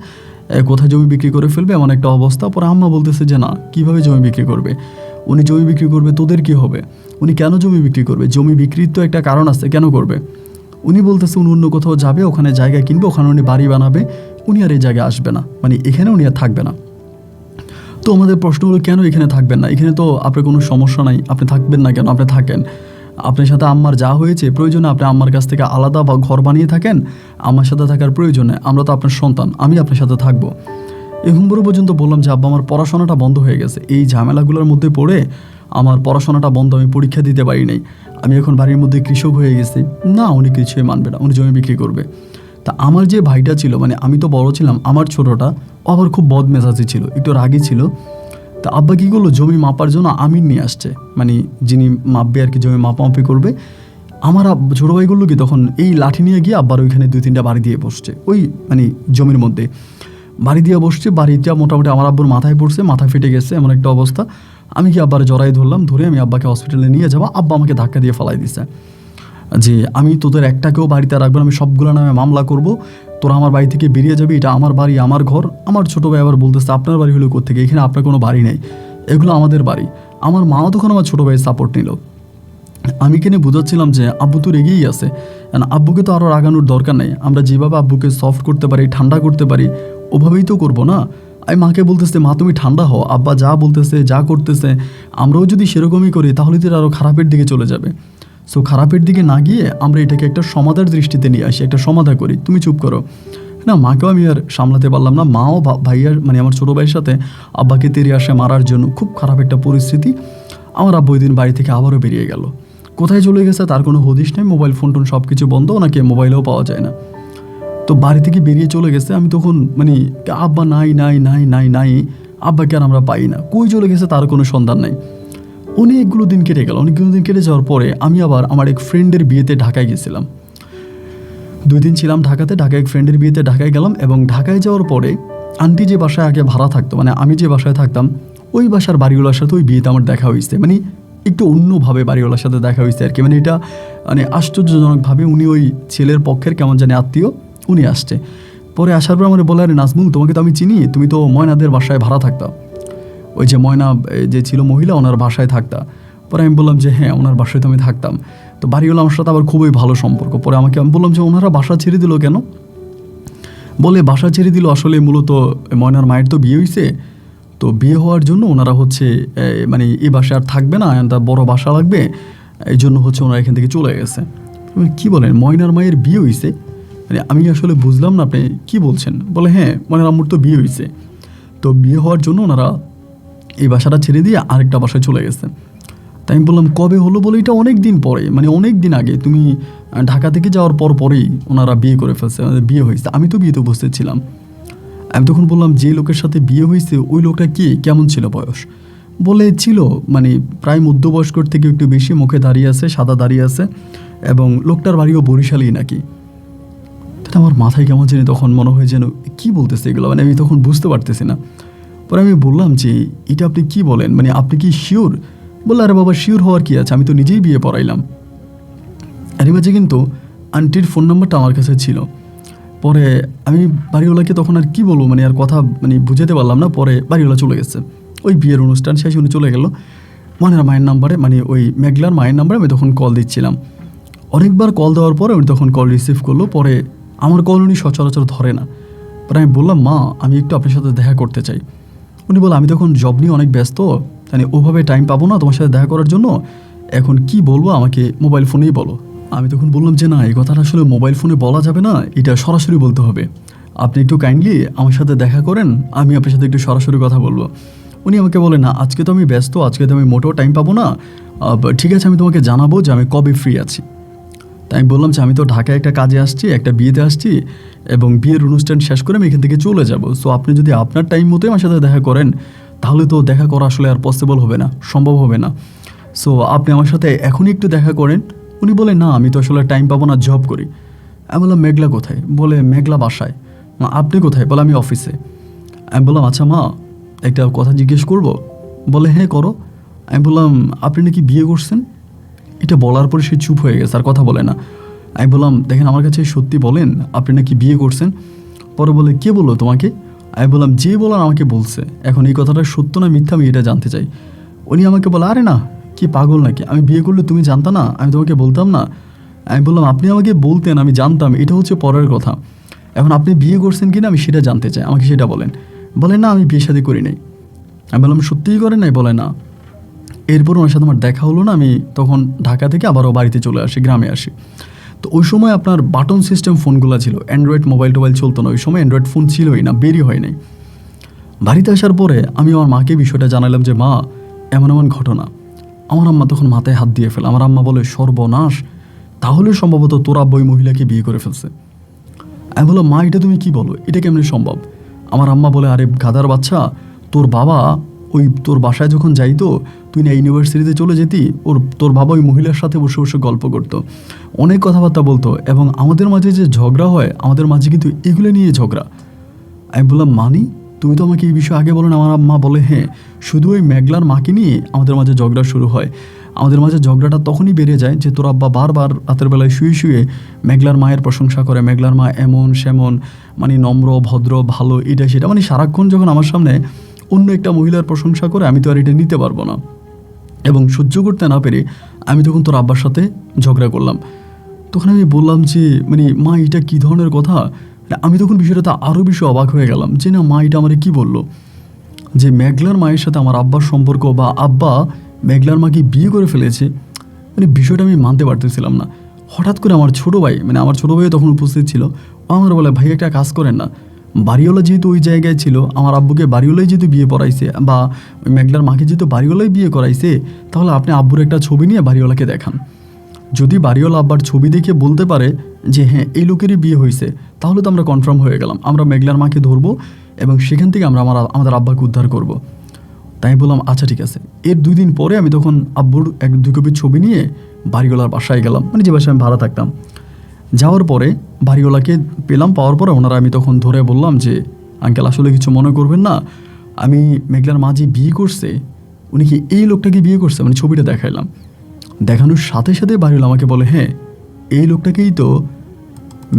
কোথায় জমি বিক্রি করে ফেলবে এমন একটা অবস্থা। পরে আম্মা বলতেছে যে না, কীভাবে জমি বিক্রি করবে, উনি জমি বিক্রি করবে তোদের কি হবে, উনি কেন জমি বিক্রি করবে, জমি বিক্রির তো একটা কারণ আছে, কেন করবে। উনি বলতেছে উনি অন্য কোথাও যাবে, ওখানে জায়গা কিনবে, ওখানে উনি বাড়ি বানাবে, উনি আর এই জায়গায় আসবে না, মানে এখানে উনি আর থাকবে না। তো আমাদের প্রশ্ন হলো কেন এখানে থাকবেন না, এখানে তো আপনার কোনো সমস্যা নাই, আপনি থাকবেন না কেন, আপনি থাকেন। আপনার সাথে আম্মার যা হয়েছে প্রয়োজনে আপনি আম্মার কাছ থেকে আলাদা বা ঘর বানিয়ে থাকেন, আমার সাথে থাকার প্রয়োজনে, আমরা তো আপনার সন্তান, আমি আপনার সাথে থাকবো। এই হুম্বর পর্যন্ত বললাম যে আব্বা আমার পড়াশোনাটা বন্ধ হয়ে গেছে, এই ঝামেলাগুলোর মধ্যে পড়ে আমার পড়াশোনাটা বন্ধ, আমি পরীক্ষা দিতে পারি নাই, আমি এখন বাড়ির মধ্যে কৃষক হয়ে গেছি। না, উনি কিছুই মানবে না, উনি জমি বিক্রি করবে। তা আমার যে ভাইটা ছিল, মানে আমি তো বড় ছিলাম, আমার ছোটোটা আবার খুব বদমেজাজি ছিল, একটু রাগী ছিল। তা আব্বা কী করলো, জমি মাপার জন্য আমিন নিয়ে আসছে, মানে যিনি মাপবে আর কি, জমি মাপামাপি করবে। আমার ছোটো ভাই করলো কি তখন এই লাঠি নিয়ে গিয়ে আব্বার ওইখানে 2-3টা বাড়ি দিয়ে বসছে, ওই মানে জমির মধ্যে বাড়ি দিয়ে বসছে। বাড়িটা মোটামুটি আমার আব্বুর মাথায় পড়ছে, মাথা ফেটে গেছে এমন একটা অবস্থা। আমি কি আব্বার জড়াই ধরলাম, ধরে আমি আব্বাকে হসপিটালে নিয়ে যাবো। আব্বা আমাকে ধাক্কা দিয়ে ফেলাই দিছে যে আমি তোদের একটাকেও বাড়িতে রাখবো না, আমি সবগুলো নামে মামলা করব, তোরা আমার বাড়ি থেকে বেরিয়ে যাবি, এটা আমার বাড়ি, আমার ঘর। আমার ছোটো ভাই আবার বলতেছে আপনার বাড়ি হলো কোত্থেকে, এখানে আপনার কোনো বাড়ি নেই, এগুলো আমাদের বাড়ি। আমার মাও তখন আমার ছোটো ভাইয়ের সাপোর্ট নিল। আমি কেন বুঝাচ্ছিলাম যে আব্বু তো রেগেই আছে, আব্বুকে তো আরও রাগানোর দরকার নেই, আমরা যেভাবে আব্বুকে সফট করতে পারি, ঠান্ডা করতে পারি, ওভাবেই তো করবো না। আমি মাকে বলতেছে মা তুমি ঠান্ডা হও, আব্বা যা বলতেছে যা করতেছে আমরাও যদি সেরকমই করি তাহলে তো আরও খারাপের দিকে চলে যাবে। সো খারাপের দিকে না গিয়ে আমরা এটাকে একটা সমাধার দৃষ্টিতে নিয়ে আসি, একটা সমাধা করি, তুমি চুপ করো না। মাকেও আমি আর সামলাতে পারলাম না, মাও ভাইয়ার মানে আমার ছোটো ভাইয়ের সাথে আব্বাকে তেড়ে আসে মারার জন্য, খুব খারাপ একটা পরিস্থিতি। আমার আব্বু ওই দিন বাড়ি থেকে আবারও বেরিয়ে গেল, কোথায় চলে গেছে তার কোনো হদিশ নেই, মোবাইল ফোন টোন সব কিছু বন্ধ, ওনাকে মোবাইলেও পাওয়া যায় না। তো বাড়ি থেকে বেরিয়ে চলে গেছে। আমি তখন মানে আব্বা নাই নাই নাই নাই নাই, আব্বাকে আর আমরা পাই না, কই চলে গেছে তার কোনো সন্ধান নাই। অনেকগুলো দিন কেটে গেল। অনেকগুলো দিন কেটে যাওয়ার পরে আমি আবার আমার এক ফ্রেন্ডের বিয়েতে ঢাকায় গেছিলাম। 2 দিন ছিলাম ঢাকাতে, ঢাকায় এক ফ্রেন্ডের বিয়েতে ঢাকায় গেলাম। এবং ঢাকায় যাওয়ার পরে আন্টি যে বাসায় আগে ভাড়া থাকতো, মানে আমি যে বাসায় থাকতাম, ওই বাসার বাড়িওয়ালার সাথে ওই বিয়েতে আমার দেখা হয়েছে, মানে একটু অন্যভাবে বাড়িওয়ালার সাথে দেখা হয়েছে আর কি। মানে এটা মানে আশ্চর্যজনকভাবে উনি ওই ছেলের পক্ষের কেমন জানি আত্মীয়, উনি আসছে। পরে আসার পর আমার বলে আরে নাজমুল তোমাকে তো আমি চিনি, তুমি তো ময়নাদের বাসায় ভাড়া থাকতা, ওই যে ময়না যে ছিল মহিলা ওনার বাসায় থাকতা। পরে আমি বললাম যে হ্যাঁ ওনার বাসায় তো আমি থাকতাম। তো বাড়িওয়ালা আমার সাথে আবার খুবই ভালো সম্পর্ক। পরে আমি বললাম যে ওনারা বাসা ছেড়ে দিল কেন, বলে বাসা ছেড়ে দিল আসলে মূলত ময়নার মায়ের তো বিয়ে হয়েছে, তো বিয়ে হওয়ার জন্য ওনারা হচ্ছে মানে এই বাসায় আর থাকবে না, তার বড় বাসা লাগবে, এই জন্য হচ্ছে ওনারা এখান থেকে চলে গেছে। কি বলেন, ময়নার মায়ের বিয়ে হয়েছে? মানে আমি আসলে বুঝলাম না আপনি কি বলছেন। বলে হ্যাঁ ময়নার আম্মুর তো বিয়ে হয়েছে, তো বিয়ে হওয়ার জন্য ওনারা এই বাসাটা ছেড়ে দিয়ে আরেকটা বাসায় চলে গেছে। তাই আমি বললাম কবে হলো, বলে এটা অনেক দিন পরে, মানে অনেক দিন আগে, তুমি ঢাকা থেকে যাওয়ার পরেই ওনারা বিয়ে করে ফেলছে, বিয়ে হয়েছে। আমি তো বিয়েতে উপস্থিত ছিলাম। আমি তখন বললাম যে লোকের সাথে বিয়ে হয়েছে ওই লোকটা কি কেমন ছিল বয়স? বলে ছিল মানে প্রায় মধ্যবয়স্কর থেকে একটু বেশি, মুখে দাঁড়িয়ে আছে, সাদা দাঁড়িয়ে আছে, এবং লোকটার বাড়িও বরিশালেই নাকি। তাহলে আমার মাথায় কেমন জানি তখন মনে হয় যেন কী বলতেছে এগুলো, মানে আমি তখন বুঝতে পারতেছি না। পরে আমি বললাম যে এটা আপনি কি বলেন, মানে আপনি কি শিওর? বললো আরে বাবা শিওর হওয়ার কি আছে, আমি তো নিজেই বিয়ে পড়াইলাম। এর মাঝে কিন্তু আন্টির ফোন নাম্বারটা আমার কাছে ছিল। পরে আমি বাড়িওয়ালাকে তখন আর কি বলবো, মানে আর কথা মানে বুঝাতে পারলাম না। পরে বাড়িওয়ালা চলে গেছে, ওই বিয়ের অনুষ্ঠান শেষ উনি চলে গেল। মনের মায়ের নাম্বারে, মানে ওই মেঘলার মায়ের নাম্বারে আমি তখন কল দিচ্ছিলাম। অনেকবার কল দেওয়ার পরে উনি তখন কল রিসিভ করলো। পরে আমার কল উনি সচরাচর ধরে না। পরে আমি বললাম মা আমি একটু আপনার সাথে দেখা করতে চাই। উনি বলল আমি তখন জব নিয়ে অনেক ব্যস্ত, মানে ওভাবে টাইম পাবো না তোমার সাথে দেখা করার জন্য, এখন কি বলবো আমাকে মোবাইল ফোনেই বলো। আমি তখন বললাম যে না এই কথাটা আসলে মোবাইল ফোনে বলা যাবে না, এটা সরাসরি বলতে হবে, আপনি একটু কাইন্ডলি আমার সাথে দেখা করেন, আমি আপনার সাথে একটু সরাসরি কথা বলবো। উনি আমাকে বলে না আজকে তো আমি ব্যস্ত, আজকে তো আমি মোটেও টাইম পাবো না, ঠিক আছে আমি তোমাকে জানাবো যে আমি কবে ফ্রি আছি। তাই আমি বললাম যে আমি তো ঢাকায় একটা কাজে আসছি, একটা বিয়েতে আসছি, এবং বিয়ের অনুষ্ঠান শেষ করে আমি এখান থেকে চলে যাব। সো আপনি যদি আপনার টাইম মতোই আমার সাথে দেখা করেন, তাহলে তো দেখা করা আসলে আর পসিবল হবে না, সম্ভব হবে না। সো আপনি আমার সাথে এখনই একটু দেখা করেন। উনি বলে, না আমি তো আসলে টাইম পাবো না, জব করি। আমি বললাম, মেঘলা কোথায়? বলে, মেঘলা বাসায়। আপনি কোথায়? বলে, আমি অফিসে। আমি বললাম, আচ্ছা মা, একটা কথা জিজ্ঞেস করব? বলে, হ্যাঁ করো। আমি বললাম, আপনি নাকি বিয়ে করছেন? এটা বলার পরে সে চুপ হয়ে গেছে, আর কথা বলে না। আমি বললাম, দেখেন আমার কাছে সত্যি বলেন, আপনি নাকি বিয়ে করছেন? পরে বলে, কে বললো তোমাকে? আমি বললাম, যে বলার আমাকে বলছে। এখন এই কথাটা সত্য না মিথ্যা আমি এটা জানতে চাই। উনি আমাকে বলে, আরে না, কি পাগল নাকি? আমি বিয়ে করলে তুমি জানতা না? আমি তোমাকে বলতাম না? আমি বললাম, আপনি আমাকে বলতেন, আমি জানতাম, এটা হচ্ছে পরের কথা। এখন আপনি বিয়ে করছেন কিনা আমি সেটা জানতে চাই, আমাকে সেটা বলেন। বলে, না আমি বিয়ে শাদী করি নাই। আমি বললাম, সত্যিই করেন নাই? বলে, না। এরপর ওনার সাথে আমার দেখা হলো না। আমি তখন ঢাকা থেকে আবারও বাড়িতে চলে আসি, গ্রামে আসি। তো ওই সময় আপনার বাটন সিস্টেম ফোনগুলো ছিল, অ্যান্ড্রয়েড মোবাইল টোবাইল চলতো না। ওই সময় অ্যান্ড্রয়েড ফোন ছিলই না, বেরই হয় নাই। বাড়িতে আসার পরে আমি আমার মাকে বিষয়টা জানালাম যে, মা এমন এমন ঘটনা। আমার আম্মা তখন মাথায় হাত দিয়ে ফেলে। আমার আম্মা বলে, সর্বনাশ, তাহলে সম্ভবত তোর আব্বা ওই মহিলাকে বিয়ে করে ফেলছে। আমি বললাম, মা এটা তুমি কি বলো, এটা কেমনি সম্ভব? আমার আম্মা বলে, আরে গাধার বাচ্চা, তোর বাবা ওই তোর বাসায় যখন যাইতো, তুই না ইউনিভার্সিটিতে চলে যেতি, তোর বাবা ওই মহিলার সাথে বসে বসে গল্প করতো, অনেক কথাবার্তা বলতো, এবং আমাদের মাঝে যে ঝগড়া হয়, আমাদের মাঝে কিন্তু এগুলো নিয়ে ঝগড়া। আমি বললাম, মানি তুমি তো আমাকে এই বিষয়ে আগে বলো না। আমার মা বলে, হ্যাঁ, শুধু ওই মেঘলার মাকে নিয়ে আমাদের মাঝে ঝগড়া শুরু হয়। আমাদের মাঝে ঝগড়াটা তখনই বেড়ে যায় যে তোর আব্বা বারবার রাতের বেলায় শুয়ে শুয়ে মেঘলার মায়ের প্রশংসা করে, মেঘলার মা এমন সেমন, মানে নম্র ভদ্র ভালো, এটা সেটা, মানে সারাক্ষণ যখন আমার সামনে অন্য একটা মহিলার প্রশংসা করে, আমি তো আর এটা নিতে পারবো না। এবং সহ্য করতে না পেরে আমি তখন তোর আব্বার সাথে ঝগড়া করলাম। তখন আমি বললাম যে, মানে মা এটা কী ধরনের কথা? আমি তখন বিষয়টাতে আরও বেশি অবাক হয়ে গেলাম যে, না মা এটা আমারে কী বললো, যে মেঘলার মায়ের সাথে আমার আব্বার সম্পর্ক, বা আব্বা মেঘলার মাকে বিয়ে করে ফেলেছে। মানে বিষয়টা আমি মানতে পারতেছিলাম না। হঠাৎ করে আমার ছোটো ভাই, মানে আমার ছোটো ভাই তখন উপস্থিত ছিল, ও আমার বলে, ভাই একটা কাজ করেন না, বাড়িওয়ালা যেহেতু ওই জায়গায় ছিল, আমার আব্বুকে বাড়িওয়ালাই যেহেতু বিয়ে পড়াইছে, বা ওই মেঘলার মাকে যেহেতু বাড়িওয়ালাই বিয়ে করাইছে, তাহলে আপনি আব্বুর একটা ছবি নিয়ে বাড়িওয়ালাকে দেখান। যদি বাড়িওয়ালা আব্বার ছবি দেখে বলতে পারে যে হ্যাঁ এই লোকেরই বিয়ে হয়েছে, তাহলে তো আমরা কনফার্ম হয়ে গেলাম, আমরা মেঘলার মাকে ধরবো এবং সেখান থেকে আমরা আমাদের আব্বাকে উদ্ধার করব। তাই বললাম, আচ্ছা ঠিক আছে। এর 2 দিন পরে আমি তখন আব্বুর 1-2 কপি ছবি নিয়ে বাড়িওয়ালার বাসায় গেলাম, মানে যে বাসায় আমি ভাড়া থাকতাম। যাওয়ার পরে বাড়িওয়ালাকে পেলাম, পাওয়ার পরে ওনারা, আমি তখন ধরে বললাম যে, আঙ্কেল আসলে কিছু মনে করবেন না, আমি মেঘলার মা যে বিয়ে করছে, উনি কি এই লোকটাকে বিয়ে করছে? মানে ছবিটা দেখাইলাম। দেখানোর সাথে সাথে বাড়িওয়ালা আমাকে বলে, হ্যাঁ এই লোকটাকেই তো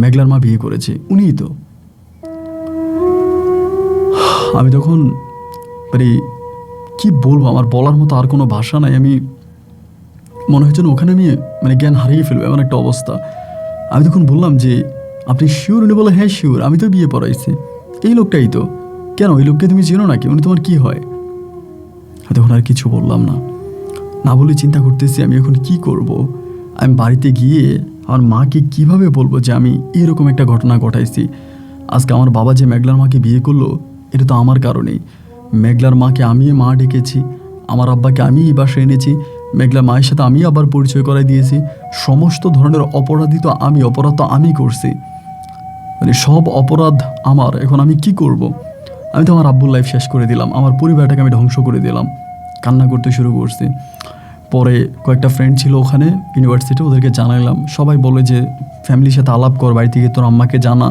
মেঘলার মা বিয়ে করেছে, উনিই তো। আমি তখন মানে কি বলবো, আমার বলার মতো আর কোনো ভাষা নাই। আমি মনে হয়েছে ওখানে আমি মানে জ্ঞান হারিয়ে ফেলবো, এমন একটা অবস্থা। আমি তখন বললাম যে, আপনি শিওর? উনি বলে, হ্যাঁ শিওর, আমি তো বিয়ে পড়াইছি, এই লোকটাই তো। কেন, ওই লোককে তুমি চেনো নাকি? উনি তোমার কি হয়? তখন আর কিছু বললাম না, না বলে চিন্তা করতেছি আমি এখন কি করব। আমি বাড়িতে গিয়ে আমার মাকে কিভাবে বলবো যে আমি এরকম একটা ঘটনা ঘটাইছি। আজকে আমার বাবা যে মেঘলার মাকে বিয়ে করলো, এটা তো আমার কারণেই। মেঘলার মাকে আমি মা ডেকেছি, আমার আব্বাকে আমি এই বাসায় এনেছি, মেঘলার মায়ের সাথে আমি আবার পরিচয় করাই দিয়েছি। সমস্ত ধরনের অপরাধী তো আমি, অপরাধ তো আমি করছি, মানে সব অপরাধ আমার। এখন আমি কি করব? আমি তো আমার আব্বুর লাইফ শেষ করে দিলাম, আমার পরিবারটাকে আমি ধ্বংস করে দিলাম। কান্না করতে শুরু করছি। পরে কয়েকটা ফ্রেন্ড ছিল ওখানে ইউনিভার্সিটি, ওদেরকে জানালাম। সবাই বলে যে, ফ্যামিলির সাথে আলাপ কর, বাড়ি থেকে তোর আম্মাকে জানা,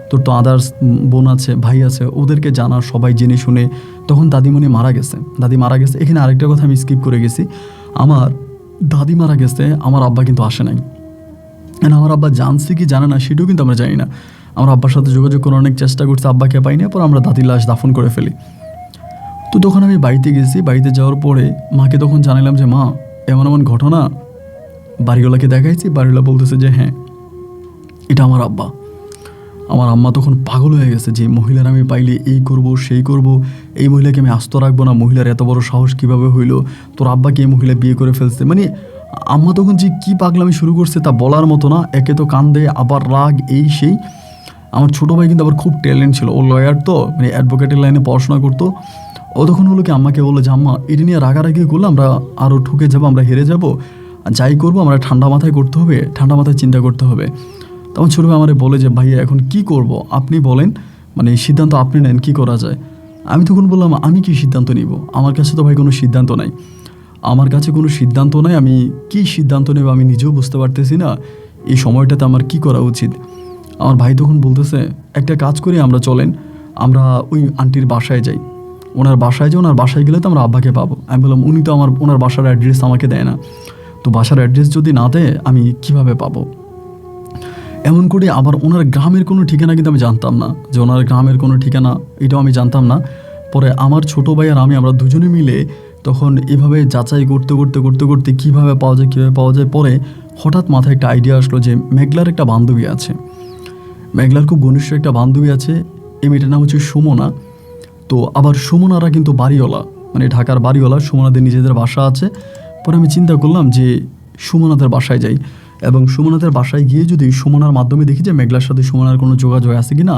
তোর তো আদার্স বোন আছে, ভাই আছে, ওদেরকে জানা। সবাই জেনে শুনে, তখন দাদিমণি মারা গেছে, দাদি মারা গেছে। এখানে আরেকটা কথা আমি স্কিপ করে গেছি, আমার দাদি মারা গেছে, আমার আব্বা কিন্তু আসে নাই। আমার আব্বা জানছে কি জানে না সেটাও কিন্তু আমরা জানি না। আমার আব্বার সাথে যোগাযোগ করার অনেক চেষ্টা করছি, আব্বাকে পাই না। পর আমরা দাদির লাশ দাফন করে ফেলি। তো তখন আমি বাড়িতে গেছি, বাড়িতে যাওয়ার পরে মাকে তখন জানালাম যে, মা এমন এমন ঘটনা। বাড়িওয়ালাকে দেখাইছি, বাড়িওয়ালা বলতেছে যে হ্যাঁ এটা আমার আব্বা। আমার আম্মা তখন পাগল হয়ে গেছে যে, মহিলার আমি পাইলে এই করব সেই করব, এই মহিলাকে আমি আস্ত রাখবো না, মহিলার এত বড় সাহস কীভাবে হইলো, তোর আব্বাকে এই মহিলা বিয়ে করে ফেলছে। মানে আম্মা তখন যে কী পাগলামি শুরু করছে তা বলার মতো না। একে তো কান্দে, আবার রাগ, এই সেই। আমার ছোটো ভাই কিন্তু আবার খুব ট্যালেন্ট ছিল, ও লয়ার, তো মানে অ্যাডভোকেটের লাইনে পড়াশোনা করতো। ও তখন হলো কি, আম্মাকে বললো যে, আম্মা এটা নিয়ে রাগারাগি করলে আমরা আরও ঠুকে যাবো, আমরা হেরে যাব, যাই করবো আমরা ঠান্ডা মাথায় করতে হবে, ঠান্ডা মাথায় চিন্তা করতে হবে। তখন ছোটো ভাই আমারে বলে যে ভাইয়া এখন কি করব আপনি বলেন, মানে সিদ্ধান্ত আপনি নেন কী করা যায়। আমি তখন বললাম আমি কি সিদ্ধান্ত নিব, আমার কাছে তো ভাই কোনো সিদ্ধান্ত নাই, আমার কাছে কোনো সিদ্ধান্ত নাই, আমি কি সিদ্ধান্ত নেব আমি নিজেও বুঝতে পারতেছি না, এই সময়টাতে আমার কি করা উচিত। আমার ভাই তখন বলতেছে একটা কাজ করি আমরা, চলেন আমরা ওই আন্টির বাসায় যাই, ওনার বাসায় যাই, ওনার বাসায় গেলে তো আমরা আব্বাকে পাবো। আমি বললাম উনি তো ওনার বাসার অ্যাড্রেস আমাকে দেয় না, তো বাসার অ্যাড্রেস যদি না দেয় আমি কিভাবে পাবো। এমন করে আবার ওনার গ্রামের কোনো ঠিকানা কিন্তু আমি জানতাম না, যে ওনার গ্রামের কোনো ঠিকানা এটাও আমি জানতাম না। পরে আমার ছোটো ভাই আর আমরা দুজনে মিলে তখন এভাবে যাচাই করতে করতে করতে করতে কীভাবে পাওয়া যায় পরে হঠাৎ মাথায় একটা আইডিয়া আসলো যে মেঘলার একটা বান্ধবী আছে, মেঘলার খুব ঘনিষ্ঠ একটা বান্ধবী আছে, এই মেয়েটার নাম হচ্ছে সুমনা। তো আবার সুমনারা কিন্তু বাড়িওয়ালা, মানে ঢাকার বাড়িওয়ালা, সুমনাদের নিজেদের বাসা আছে। পরে আমি চিন্তা করলাম যে সুমনাদের বাসায় যাই, এবং সুমনাদের বাসায় গিয়ে যদি সুমনার মাধ্যমে দেখি যে মেঘলার সাথে সুমনার কোনো যোগাযোগ আছে কি না,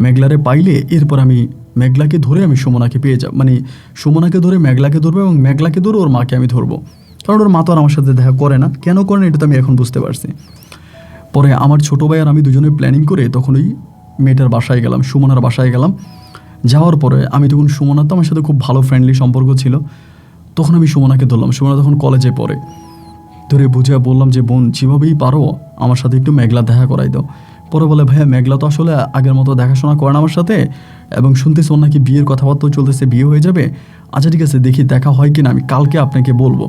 মেঘলারে পাইলে এরপর আমি মেঘলাকে ধরে আমি সুমনাকে পেয়ে যাব, মানে সুমনাকে ধরে মেঘলাকে ধরবো এবং মেঘলাকে ধরে ওর মাকে আমি ধরবো, কারণ ওর মা তো আর আমার সাথে দেখা করে না, কেন করে না এটা তো আমি এখন বুঝতে পারছি। পরে আমার ছোটো ভাই আর আমি দুজনে প্ল্যানিং করে তখন ওই মেয়েটার বাসায় গেলাম, সুমনার বাসায় গেলাম। যাওয়ার পরে আমি তখন সুমনা তো আমার সাথে খুব ভালো ফ্রেন্ডলি সম্পর্ক ছিল, তখন আমি সুমনাকে ধরলাম, সুমনা তখন কলেজে পড়ে, ধরে বুঝে বললাম যে বোন যেভাবেই পারো আমার সাথে একটু মেঘলা দেখা করাই দাও। পরে বলে ভাইয়া মেঘলা তো আসলে আগের মতো দেখাশোনা করে না আমার সাথে, এবং শুনতেছি ওর নাকি বিয়ের কথাবার্তাও চলতেছে, বিয়ে হয়ে যাবে। আচ্ছা ঠিক আছে দেখি দেখা হয় কিনা, আমি কালকে আপনাকে বলবো।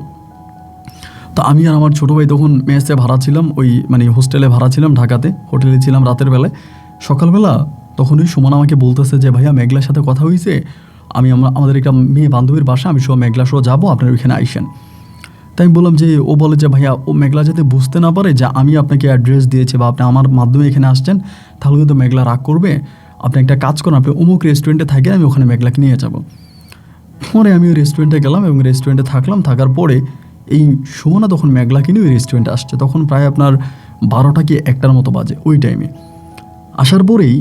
তো আমি আর আমার ছোটো ভাই তখন মেসে ভাড়া ছিলাম, ওই মানে হোস্টেলে ভাড়া ছিলাম ঢাকাতে, হোটেলে ছিলাম রাতের বেলায়। সকালবেলা তখন ওই সুমন আমাকে বলতেছে যে ভাইয়া মেঘলার সাথে কথা হয়েছে, আমাদের একটা মেয়ে বান্ধবীর বাসা, আমি সহ মেঘলা সহ যাবো, আপনার ওইখানে আইসেন। তাই আমি বললাম যে ও বলে যে ভাইয়া ও মেঘলা যাতে বুঝতে না পারে যে আমি আপনাকে অ্যাড্রেস দিয়েছি বা আপনি আমার মাধ্যমে এখানে আসছেন, তাহলে কিন্তু মেঘলা রাগ করবে, আপনি একটা কাজ করেন আপনি অমুক রেস্টুরেন্টে থাকেন, আমি ওখানে মেঘলাকে নিয়ে যাব। পরে আমি ওই রেস্টুরেন্টে গেলাম এবং রেস্টুরেন্টে থাকলাম, থাকার পরে এই সুমনা তখন মেঘলাকে নিয়ে ওই রেস্টুরেন্টে আসছে, তখন প্রায় আপনার 12টা কি 1টার মতো বাজে ওই টাইমে। আসার পরেই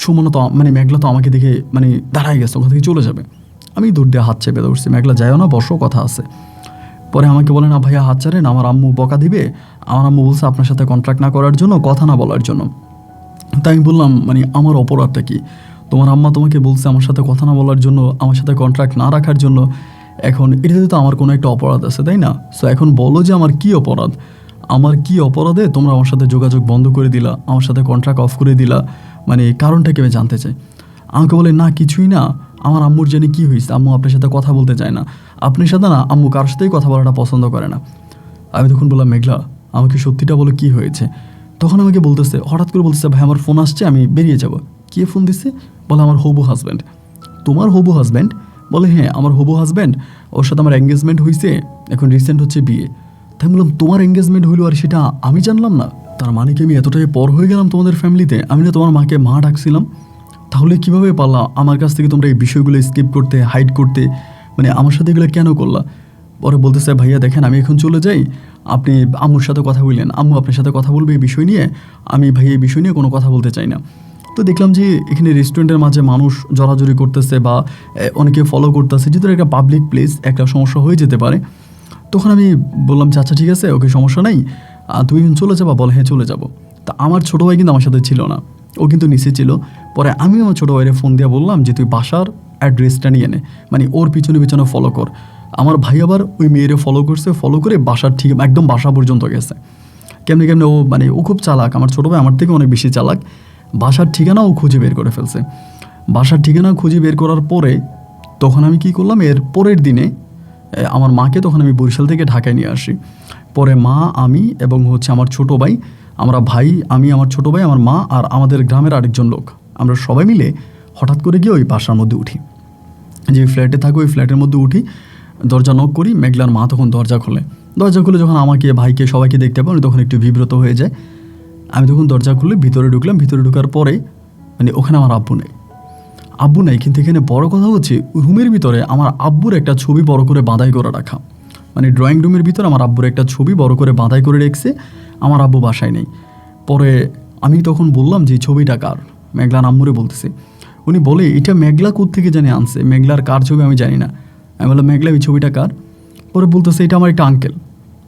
সুমনা তো মানে মেঘলা তো আমাকে দেখে মানে দাঁড়ায় গেছে, ওখান থেকে চলে যাবে। আমি দূর দিয়ে হাত চেপে ধরছি, মেঘলা যায়ও না, বসো কথা আছে। পরে আমাকে বলে না ভাইয়া হাত ছাড়েন, আমার আম্মু বকা দিবে, আমার আম্মু বলছে আপনার সাথে কন্ট্রাক্ট না করার জন্য, কথা না বলার জন্য। তাই আমি বললাম মানে আমার অপরাধটা কি, তোমার আম্মা তোমাকে বলছে আমার সাথে কথা না বলার জন্য, আমার সাথে কন্ট্রাক্ট না রাখার জন্য, এখন এটাতে তো আমার কোনো একটা অপরাধ আছে তাই না? সো এখন বলো যে আমার কি অপরাধ, আমার কি অপরাধে তোমরা আমার সাথে যোগাযোগ বন্ধ করে দিলা, আমার সাথে কন্ট্রাক্ট অফ করে দিলা, মানে কারণটাকে আমি জানতে চাই। আমাকে বলে না কিছুই না, আমার আম্মুর জানি কী হয়েছে, আম্মু আপনার সাথে কথা বলতে চায় না, আপনার সাথে না আম্মু কারোর সাথেই কথা বলাটা পছন্দ করে না। আমি তখন বললাম মেঘলা আমাকে সত্যিটা বলো কী হয়েছে। তখন আমাকে বলতেছে, হঠাৎ করে বলতেছে ভাই আমার ফোন আসছে আমি বেরিয়ে যাব। কে ফোন দিচ্ছে? বলে আমার হবু হাজব্যান্ড। তোমার হবু হাজব্যান্ড? বলে হ্যাঁ আমার হবু হাজব্যান্ড, ওর সাথে আমার এঙ্গেজমেন্ট হয়েছে, এখন রিসেন্ট হচ্ছে বিয়ে। তাই বললাম তোমার এঙ্গেজমেন্ট হইলো আর সেটা আমি জানলাম না? তার মানে কি আমি এতটাই পর হয়ে গেলাম তোমাদের ফ্যামিলিতে? আমি না তোমার মাকে মা ডাকছিলাম, তাহলে কীভাবে পারলা আমার কাছ থেকে তোমরা এই বিষয়গুলো স্কিপ করতে, হাইড করতে, মানে আমার সাথে এগুলো কেন করলা? পরে বলতেছে ভাইয়া দেখেন আমি এখন চলে যাই, আপনি আম্মুর সাথে কথা বললেন, আম্মু আপনার সাথে কথা বলবে এই বিষয় নিয়ে, আমি ভাই এই বিষয় নিয়ে কোনো কথা বলতে চাই না। তো দেখলাম যে এখানে রেস্টুরেন্টের মাঝে মানুষ জড়াজড়ি করতেছে বা অনেকে ফলো করতেছে, যেহেতু একটা পাবলিক প্লেস একটা সমস্যা হয়ে যেতে পারে। তখন আমি বললাম যে আচ্ছা ঠিক আছে ওকে সমস্যা নাই, তুমি চলে যাবা? বলে হ্যাঁ চলে যাবো। তা আমার ছোটো ভাই কিন্তু আমার সাথে ছিল না, ও কিন্তু নিচে ছিল। পরে আমি আমার ছোটো ভাইয়ের ফোন দিয়ে বললাম যে তুই বাসার অ্যাড্রেসটা নিয়ে নে, মানে ওর পিছনে পিছনে ফলো কর। আমার ভাই আবার ওই মেয়েরে ফলো করছে, ফলো করে বাসার ঠিক একদম বাসা পর্যন্ত গেছে। কেমনি কেমনি ও মানে ও খুব চালাক, আমার ছোটো ভাই আমার থেকে অনেক বেশি চালাক। বাসার ঠিকানা ও খুঁজে বের করে ফেলছে। বাসার ঠিকানা খুঁজে বের করার পরে তখন আমি কি করলাম, এর পরের দিনে আমার মাকে তখন আমি বরিশাল থেকে ঢাকায় নিয়ে আসি। পরে মা, আমি এবং হচ্ছে আমার ছোটো ভাই, আমরা ভাই, আমি, আমার ছোটো ভাই, আমার মা আর আমাদের গ্রামের আরেকজন লোক, আমরা সবাই মিলে হঠাৎ করে গিয়ে ওই বাসার মধ্যে উঠি, যে ফ্ল্যাটে থাকো ওই ফ্ল্যাটের মধ্যে উঠি। দরজা নক করি, মেঘলার মা তখন দরজা খোলে। দরজা খুলে যখন আমাকে, ভাইকে, সবাইকে দেখতে পাই তখন একটু বিব্রত হয়ে যায়। আমি তখন দরজা খুলে ভিতরে ঢুকলাম। ভিতরে ঢোকার পরে মানে ওখানে আমার আব্বু নেই, কিন্তু এখানে বড় কথা হচ্ছে রুমের ভিতরে আমার আব্বুর একটা ছবি বড় করে বাঁধাই করে রাখা, মানে ড্রয়িং রুমের ভিতরে আমার আব্বুর একটা ছবি বড় করে বাঁধাই করে রেখেছে, আমার আব্বু বাসায় নেই। পরে আমি তখন বললাম যে ছবিটা কার, মেঘলার আম্মুরে বলতেছে। উনি বলে এটা মেঘলা কোত্থেকে জানি আনছে, মেঘলার কার ছবি আমি জানি না। আমি বললাম মেঘলা এই ছবিটা কার? পরে বলতেছে এটা আমার একটা আঙ্কেল।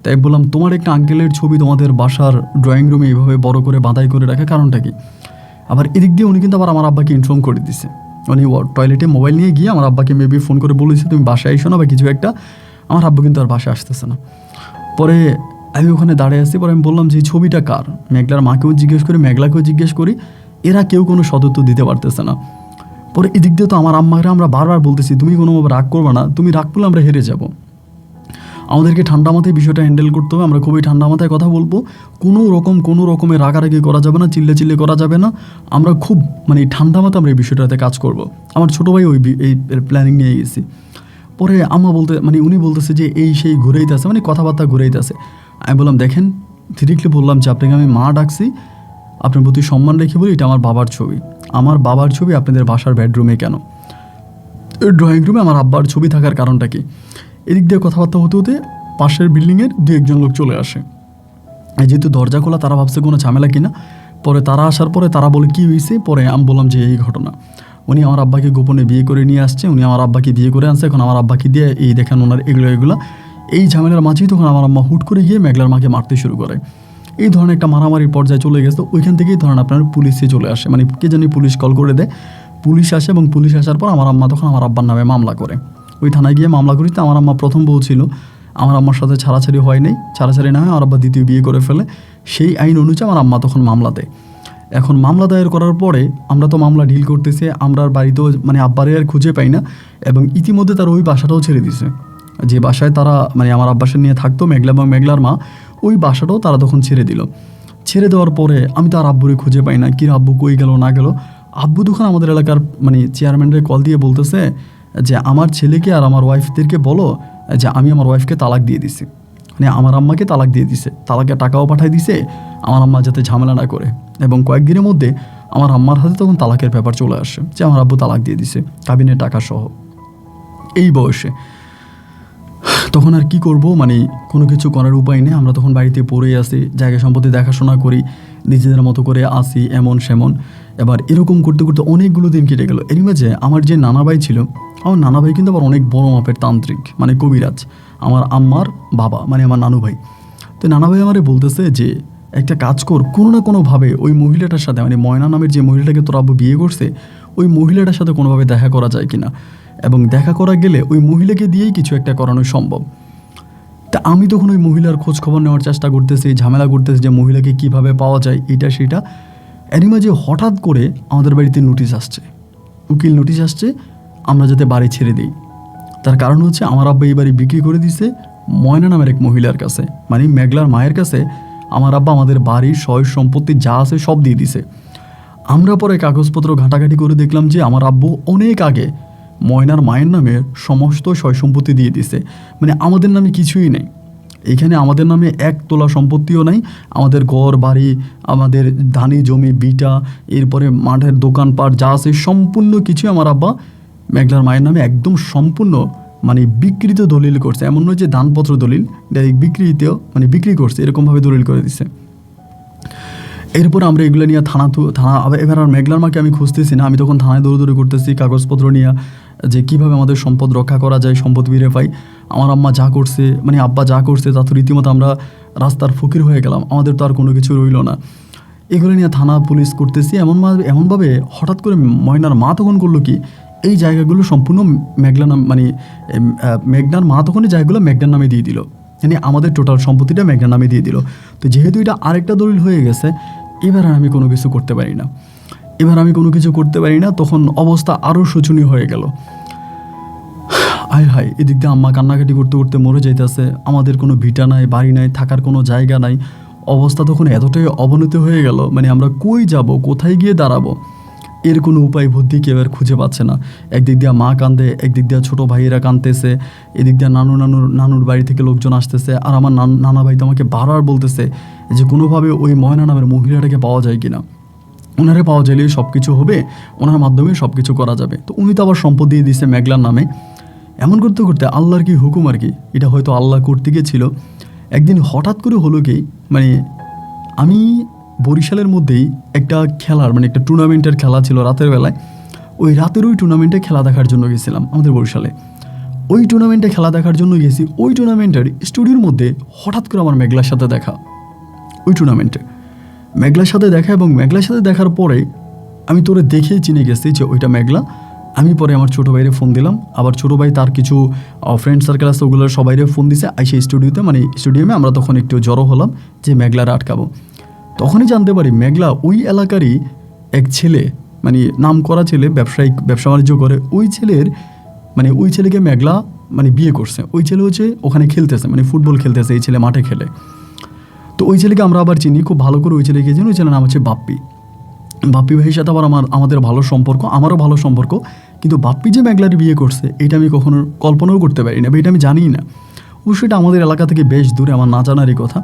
তাই বললাম তোমার একটা আঙ্কেলের ছবি তোমাদের বাসার ড্রয়িং রুমে এইভাবে বড় করে বাঁধাই করে রাখে, কারণটা কি? আবার এদিক দিয়ে উনি কিন্তু আবার আমার আব্বাকে ইনফর্ম করে দিছে। উনি টয়লেটে মোবাইল নিয়ে গিয়ে আমার আব্বাকে মেবি ফোন করে বলেছে তুমি বাসায় এসো না বা কিছু একটা। আমার আব্বু কিন্তু আর বাসায় আসতেছে না। পরে আমি ওখানে দাঁড়িয়ে আসছি। পরে আমি বললাম যে এই ছবিটা কার? মেঘলার মাকেও জিজ্ঞেস করি, মেঘলাকেও জিজ্ঞেস করি, এরা কেউ কোনো সদুত্তর দিতে পারতেছে না। পরে এদিক দিয়ে তো আমার আম্মাকে আমরা বারবার বলতেছি তুমি কোনোভাবে রাগ করবে না, তুমি রাগ করলে আমরা হেরে যাব। আমাদেরকে ঠান্ডা মাথায় বিষয়টা হ্যান্ডেল করতে হবে, আমরা খুবই ঠান্ডা মাথায় কথা বলবো, কোনো রকমের রাগারাগি করা যাবে না, চিল্লে করা যাবে না। আমরা খুব মানে ঠান্ডা মাথায় আমরা এই বিষয়টাতে কাজ করব। আমার ছোটো ভাই এই প্ল্যানিং নিয়ে গেছি। পরে আম্মা উনি বলতেছে যে এই সেই ঘুরেইতেছে, মানে কথাবার্তা ঘুরেইতেছে। আমি বললাম দেখেন, ডিরেক্টলি বললাম যে আপনাকে আমি মা ডাকছি, আপনার প্রতি সম্মান রেখে বলি এটা আমার বাবার ছবি। আমার বাবার ছবি আপনাদের বাসার বেডরুমে কেন? ড্রয়িং রুমে আমার আব্বার ছবি থাকার কারণটা কি? এদিক দিয়ে কথাবার্তা হতে হতে পাশের বিল্ডিংয়ের 2-1 লোক চলে আসে। যেহেতু দরজা খোলা, তারা ভাবছে কোনো ঝামেলা কিনা। পরে তারা আসার পরে তারা বলে কী হয়েছে? পরে আমি বললাম যে এই ঘটনা, উনি আমার আব্বাকে গোপনে বিয়ে করে নিয়ে আসছে, উনি আমার আব্বাকে বিয়ে করে আনছে, এখন আমার আব্বাকে দিয়ে এই দেখেন ওনার এগুলো এই ঝামেলার মাঝেই তখন আমার আম্মা হুট করে গিয়ে মেঘলার মাকে মারতে শুরু করে। এই ধরনের একটা মারামারির পর্যায়ে চলে গেছে। ওইখান থেকেই ধরেন আপনার পুলিশে চলে আসে, মানে কে জানি পুলিশ কল করে দেয়, পুলিশ আসে এবং পুলিশ আসার পর আমার আম্মা তখন আমার আব্বার নামে মামলা করে। ওই থানায় গিয়ে মামলা করিতে আমার আম্মা প্রথম বউ ছিল, আমার আম্মার সাথে ছাড়াছাড়ি হয় নাই, ছাড়াছাড়ি না হয় আমার আব্বা দ্বিতীয় বিয়ে করে ফেলে। সেই আইন অনুযায়ী আমার আম্মা তখন মামলা দেয়। এখন মামলা দায়ের করার পরে আমরা তো মামলা ডিল করতেছি, আমরা বাড়িতেও মানে আব্বারে আর খুঁজে পাই না, এবং ইতিমধ্যে তারা ওই বাসাটাও ছেড়ে দিছে। যে বাসায় তারা মানে আমার আব্বাসে নিয়ে থাকতো মেঘলা এবং মেঘলার মা, ওই বাসাটাও তারা তখন ছেড়ে দিল। ছেড়ে দেওয়ার পরে আমি তো আর আব্বুরে খুঁজে পাই না, কি আব্বু কই গেল না গেল। আব্বু তখন আমাদের এলাকার মানে চেয়ারম্যানের কল দিয়ে বলতেছে যে আমার ছেলেকে আর আমার ওয়াইফদেরকে বলো যে আমি আমার ওয়াইফকে তালাক দিয়ে দিছি, মানে আমার আম্মাকে তালাক দিয়ে দিছে, তালাকের টাকাও পাঠাই দিছে আমার আম্মা যাতে ঝামেলা না করে। এবং কয়েকদিনের মধ্যে আমার আম্মার হাতে তখন তালাকের ব্যাপার চলে আসে যে আমার আব্বু তালাক দিয়ে দিছে কাবিনের টাকা সহ। এই বয়সে তখন আর কি করব, মানে কোনো কিছু করার উপায় নেই। আমরা তখন বাড়িতে পড়ে আসি, জায়গা সম্পত্তি দেখাশোনা করি, নিজেদের মতো করে আসি এমন সেমন। এবার এরকম করতে করতে অনেকগুলো দিন কেটে গেল। এর মাঝে আমার যে নানা ভাই ছিল, আমার নানা ভাই কিন্তু আবার অনেক বড় মাপের তান্ত্রিক, মানে কবিরাজ, আমার আম্মার বাবা, মানে আমার নানু ভাই। তো নানা ভাই আমারে বলতেছে যে একটা কাজ কর, কোনো না কোনোভাবে ওই মহিলাটার সাথে, মানে ময়না নামের যে মহিলাটাকে তোর আব্বু বিয়ে করছে, ওই মহিলাটার সাথে কোনোভাবে দেখা করা যায় কিনা, এবং দেখা করা গেলে ওই মহিলাকে দিয়েই কিছু একটা করানো সম্ভব। তা আমি তখন ওই মহিলার খোঁজ খবর নেওয়ার চেষ্টা করতেছি, ঝামেলা করতেছি যে মহিলাকে কিভাবে পাওয়া যায়, এটা সেটা। এরই মাঝে হঠাৎ করে আমাদের বাড়িতে নোটিশ আসছে, উকিল নোটিশ আসছে আমরা যাতে বাড়ি ছেড়ে দিই। তার কারণ হচ্ছে আমার আব্বা এই বাড়ি বিক্রি করে দিছে ময়না নামের এক মহিলার কাছে, মানে মেঘলার মায়ের কাছে। আমার আব্বা আমাদের বাড়ির সয় সম্পত্তি যা আছে সব দিয়ে দিছে। আমরা পরে কাগজপত্র ঘাঁটাঘাঁটি করে দেখলাম যে আমার আব্বু অনেক আগে ময়নার মায়ের নামে সমস্ত সয় সম্পত্তি দিয়ে দিছে, মানে আমাদের নামে কিছুই নেই। এখানে আমাদের নামে 1 তোলা সম্পত্তিও নাই। আমাদের ঘর বাড়ি, আমাদের ধানি জমি বিটা, এরপরে মাঠের দোকানপাট যা আছে সম্পূর্ণ কিছু আমার আব্বা মেঘলার মায়ের নামে একদম সম্পূর্ণ মানে বিকৃত দলিল করছে। এমন নয় যে দানপত্র দলিল, ডাইরেক্ট বিক্রি করছে, এরকমভাবে দলিল করে দিছে। এরপর আমরা এগুলো নিয়ে থানা এবার আর মেঘলার মাকে আমি খুঁজতেছি না, আমি তখন থানায় দৌড়দৌড়ি করতেছি কাগজপত্র নিয়ে, যে কীভাবে আমাদের সম্পদ রক্ষা করা যায়, সম্পদ ফিরে পাই। আমার আম্মা যা করছে, মানে আব্বা যা করছে, তা তো রীতিমতো আমরা রাস্তার ফকির হয়ে গেলাম, আমাদের তো আর কোনো কিছু রইল না। এগুলো নিয়ে থানা পুলিশ করতেছি। এমনভাবে হঠাৎ করে ময়নার মা তখন করলো কি, এই জায়গাগুলো সম্পূর্ণ মেঘনার মা তখন এই জায়গাগুলো মেঘনার নামে দিয়ে দিল, মানে আমাদের টোটাল সম্পত্তিটা মেঘনার নামে দিয়ে দিল। তো যেহেতু এটা আরেকটা দলিল হয়ে গেছে, এবার আমি কোনো কিছু করতে পারি না। তখন অবস্থা আরও শোচনীয় হয়ে গেল। হায় এদিক দিয়ে আম্মা কান্নাকাটি করতে করতে মরে যাইতেছে, আমাদের কোনো ভিটা নাই, বাড়ি নাই, থাকার কোনো জায়গা নাই। অবস্থা তখন এতটাই অবনতি হয়ে গেল, মানে আমরা কই যাব, কোথায় গিয়ে দাঁড়াবো, এর কোনো উপায় বুদ্ধি কেউ আর খুঁজে পাচ্ছে না। একদিক দিয়ে মা কান্দে, একদিক দিয়ে ছোটো ভাইয়েরা কাঁদতেছে, এদিক দিয়ে নানুর বাড়ি থেকে লোকজন আসতেছে। আর আমার নানা ভাই তো আমাকে বারবার বলতেছে যে কোনোভাবে ওই ময়না নামের মহিলাটাকে পাওয়া যায় কিনা, ওনারে পাওয়া যাইলেই সব কিছু হবে, ওনার মাধ্যমে সব কিছু করা যাবে। তো উনি তো আবার সম্পদ দিয়ে দিছে মেঘলার নামে। এমন করতে করতে আল্লাহর কি হুকুম আর কি, এটা হয়তো আল্লাহ করতে গিয়েছিল। একদিন হঠাৎ করে হলো কি, মানে আমি বরিশালের মধ্যেই একটা একটা টুর্নামেন্টের খেলা ছিল রাতের বেলায়। ওই রাতের টুর্নামেন্টে খেলা দেখার জন্য গেছিলাম আমাদের বরিশালে। ওই টুর্নামেন্টে খেলা দেখার জন্য গেছি। ওই টুর্নামেন্টের স্টুডিওর মধ্যে হঠাৎ করে আমার মেঘলার সাথে দেখা। ওই টুর্নামেন্টে মেঘলার সাথে দেখা, এবং মেঘলার সাথে দেখার পরে আমি তোরে দেখেই চিনে গেছি যে ওইটা মেঘলা। আমি পরে আমার ছোটো ভাইরে ফোন দিলাম, আবার ছোটো ভাই তার কিছু ফ্রেন্ড সার্কেল আছে, ওগুলোর সবাইরে ফোন দিছে আইসে স্টুডিওতে, মানে স্টুডিয়ামে। আমরা তখন একটু জড়ো হলাম যে মেঘলার আটকাবো। তখনই জানতে পারি মেঘলা ওই এলাকারই এক ছেলে, মানে নাম করা ছেলে, ব্যবসা বাণিজ্য করে। ওই ছেলের মানে ওই ছেলেকে মেঘলা মানে বিয়ে করছে। ওই ছেলে হচ্ছে ওখানে খেলতেছে, মানে ফুটবল খেলতেছে, এই ছেলে মাঠে খেলে। তো ওই ছেলেকে আমরা আবার চিনি খুব ভালো করে। ওই ছেলেকে চিনি, ওই ছেলের নাম হচ্ছে বাপ্পি। বাপ্পি ভাইয়ের সাথে আবার আমাদের ভালো সম্পর্ক, আমারও ভালো সম্পর্ক। কিন্তু বাপ্পি যে মেঘলার বিয়ে করছে এটা আমি কখনো কল্পনাও করতে পারি না, বা এটা আমি জানিই না। অবশ্যই এটা আমাদের এলাকা থেকে বেশ দূরে, আমার না জানারই কথা।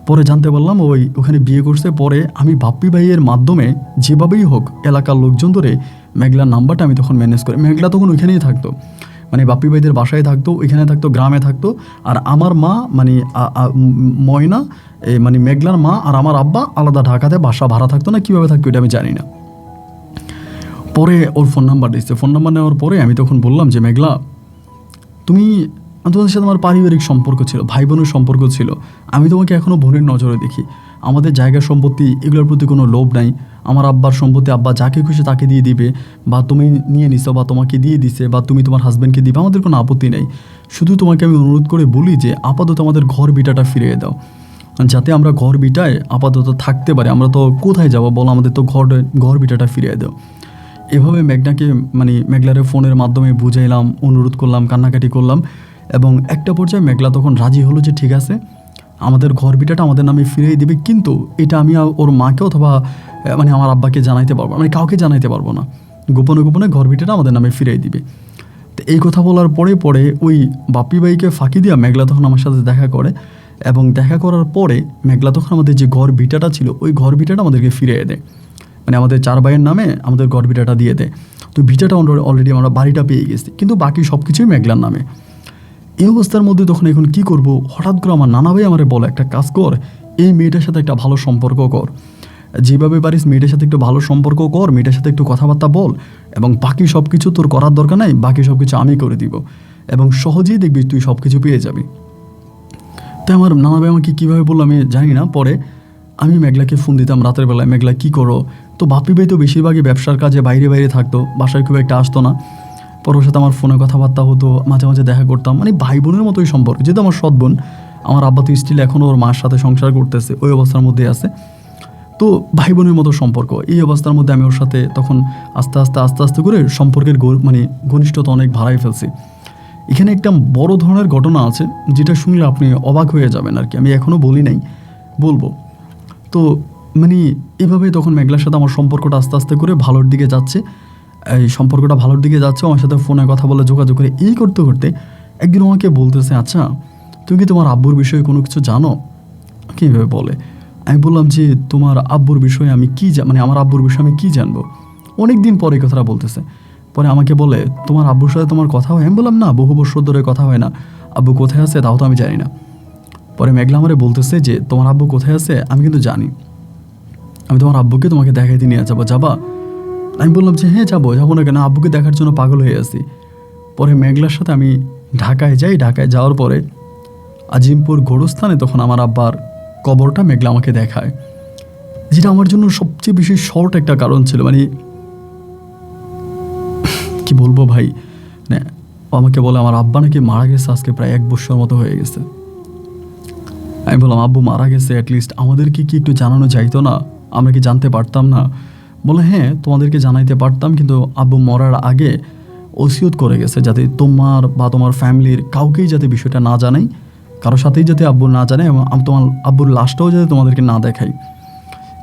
পরে জানতে পারলাম ওখানে বিয়ে করছে। পরে আমি বাপ্পি ভাইয়ের মাধ্যমে যেভাবেই হোক এলাকার লোকজন ধরে মেঘলার নাম্বারটা আমি তখন ম্যানেজ করি। মেঘলা তখন ওইখানেই থাকতো, মানে বাপ্পি ভাইদের বাসায় থাকতো, ওইখানে থাকতো, গ্রামে থাকতো। আর আমার মা মানে ময়না, মানে মেঘলার মা আর আমার আব্বা আলাদা ঢাকাতে বাসা ভাড়া থাকতো, না কীভাবে থাকতো এটা আমি জানি না। পরে ওর ফোন নাম্বার দিচ্ছে। ফোন নাম্বার নেওয়ার পরে আমি তখন বললাম যে মেঘলা, তোমাদের সাথে আমার পারিবারিক সম্পর্ক ছিল, ভাই বোনের সম্পর্ক ছিল। আমি তোমাকে এখনও বোনের নজরে দেখি। আমাদের জায়গা সম্পত্তি এগুলোর প্রতি কোনো লোভ নাই। আমার আব্বার সম্পত্তি আব্বা যাকে খুশি তাকে দিয়ে দিবে, বা তুমি নিয়ে নিছো, বা তোমাকে দিয়ে দিছে, বা তুমি তোমার হাজব্যান্ডকে দিবে, আমাদের কোনো আপত্তি নেই। শুধু তোমাকে আমি অনুরোধ করে বলি যে আপাতত আমাদের ঘর বিটাটা ফিরিয়ে দাও, যাতে আমরা ঘর বিটায় আপাতত থাকতে পারি। আমরা তো কোথায় যাবো বলো, আমাদের তো ঘর বিটাটা ফিরিয়ে দাও। এভাবে মেঘনাকে মানে মেঘলারের ফোনের মাধ্যমে বুঝাইলাম, অনুরোধ করলাম, কান্নাকাটি করলাম। এবং একটা পর্যায়ে মেঘলা তখন রাজি হলো যে ঠিক আছে, আমাদের ঘর বিটাটা আমাদের নামে ফিরিয়ে দিবে, কিন্তু এটা আমি ওর মাকে অথবা মানে আমার আব্বাকে জানাইতে পারবো না, মানে কাউকে জানাইতে পারবো না। গোপনে গোপনে ঘর বিটাটা আমাদের নামে ফিরিয়ে দিবে। তো এই কথা বলার পরে ওই বাপ্পি ভাইকে ফাঁকি দিয়া মেঘলা তখন আমার সাথে দেখা করে। এবং দেখা করার পরে মেঘলা তখন আমাদের যে ঘর বিটাটা ছিল ওই ঘর বিটাটা আমাদেরকে ফিরিয়ে দেয়, মানে আমাদের 4 ভাইয়ের নামে আমাদের ঘর বিটাটা দিয়ে দেয়। তো বিটাটা অলরেডি আমরা বাড়িটা পেয়ে গেছি, কিন্তু বাকি সব কিছুই মেঘলার নামে। এই অবস্থার মধ্যে তখন এখন কি করব, হঠাৎ করে আমার নানা ভাই আমারে বলে একটা কাজ কর, এই মেয়েটার সাথে একটা ভালো সম্পর্ক কর, যেভাবে পারিস মেয়েটার সাথে একটু ভালো সম্পর্ক কর, মেয়েটার সাথে একটু কথাবার্তা বল, এবং বাকি সব কিছু তোর করার দরকার নাই, বাকি সব কিছু আমি করে দিব, এবং সহজেই দেখবি তুই সব কিছু পেয়ে যাবি। তাই আমার নানা ভাই আমাকে কীভাবে বললো আমি জানি না। পরে আমি মেঘলাকে ফোন দিতাম রাতের বেলায়, মেঘলা কী করো। তো বাপ্পি ভাই তো বেশিরভাগই ব্যবসার কাজে বাইরে থাকতো, বাসায় খুব একটা আসতো না। পরে ওর সাথে আমার ফোনে কথাবার্তা হতো, মাঝে মাঝে দেখা করতাম, মানে ভাই বোনের মতোই সম্পর্ক। যেহেতু আমার সৎ বোন, আমার আব্বা তো স্টিল এখনও ওর মার সাথে সংসার করতেছে, ওই অবস্থার মধ্যে আছে। তো ভাই বোনের মতো সম্পর্ক। এই অবস্থার মধ্যে আমি ওর সাথে তখন আস্তে আস্তে করে সম্পর্কের মানে ঘনিষ্ঠতা অনেক বাড়াই ফেলছি। এখানে একটা বড় ধরনের ঘটনা আছে যেটা শুনলে আপনি অবাক হয়ে যাবেন আর কি, আমি এখনও বলি নাই, বলবো। তো মানে এভাবে তখন মেঘলার সাথে আমার সম্পর্কটা আস্তে আস্তে করে ভালোর দিকে যাচ্ছে। এই সম্পর্কটা ভালোর দিকে যাচ্ছে, আমার সাথে ফোনে কথা বলে যোগাযোগ করে। এই করতে করতে একদিন আমাকে বলতেছে, আচ্ছা তুমি কি তোমার আব্বুর বিষয়ে কোনো কিছু জানো? কীভাবে বলে। আমি বললাম যে তোমার আব্বুর বিষয়ে আমি কী মানে আমার আব্বুর বিষয়ে আমি কী জানবো। অনেক দিন পরে কথাটা বলতেছে। পরে আমাকে বলে তোমার আব্বুর সাথে তোমার কথা হয়? আমি বললাম না, বহু বছর ধরে কথা হয় না। আব্বু কোথায় আছে তাও তো আমি জানি না। পরে মেঘলা আমারে বলতেছে যে তোমার আব্বু কোথায় আছে আমি কিন্তু জানি, আমি তোমার আব্বুকে তোমাকে দেখাইতে নিয়ে যাবা? আমি বললাম যে হ্যাঁ যাবো না কেন, আব্বুকে দেখার জন্য পাগল হয়ে আছি। পরে মেঘলার সাথে আমি ঢাকায় যাই। ঢাকায় যাওয়ার পরে আজিমপুর গোরস্থানে তখন আমার আব্বার কবরটা মেঘলা আমাকে দেখায়, যেটা আমার জন্য সবচেয়ে বেশি শর্ট একটা কারণ ছিল। মানে কি বলবো ভাই, মানে আমাকে বলে আমার আব্বা নাকি মারা গেছে আজকে প্রায় 1 বছর মতো হয়ে গেছে। আমি বললাম আব্বু মারা গেছে, অ্যাটলিস্ট আমাদেরকে কি একটু জানানো যাইতো না? আমরা কি জানতে পারতাম না? বলে হ্যাঁ তোমাদেরকে জানাইতে পারতাম, কিন্তু আব্বু মরার আগে ওসিয়ত করে গেছে যাতে তোমার বা তোমার ফ্যামিলির কাউকেই যাতে বিষয়টা না জানাই, কারোর সাথেই যাতে আব্বু না জানে, এবং তোমার আব্বুর লাশটাও যাতে তোমাদেরকে না দেখাই।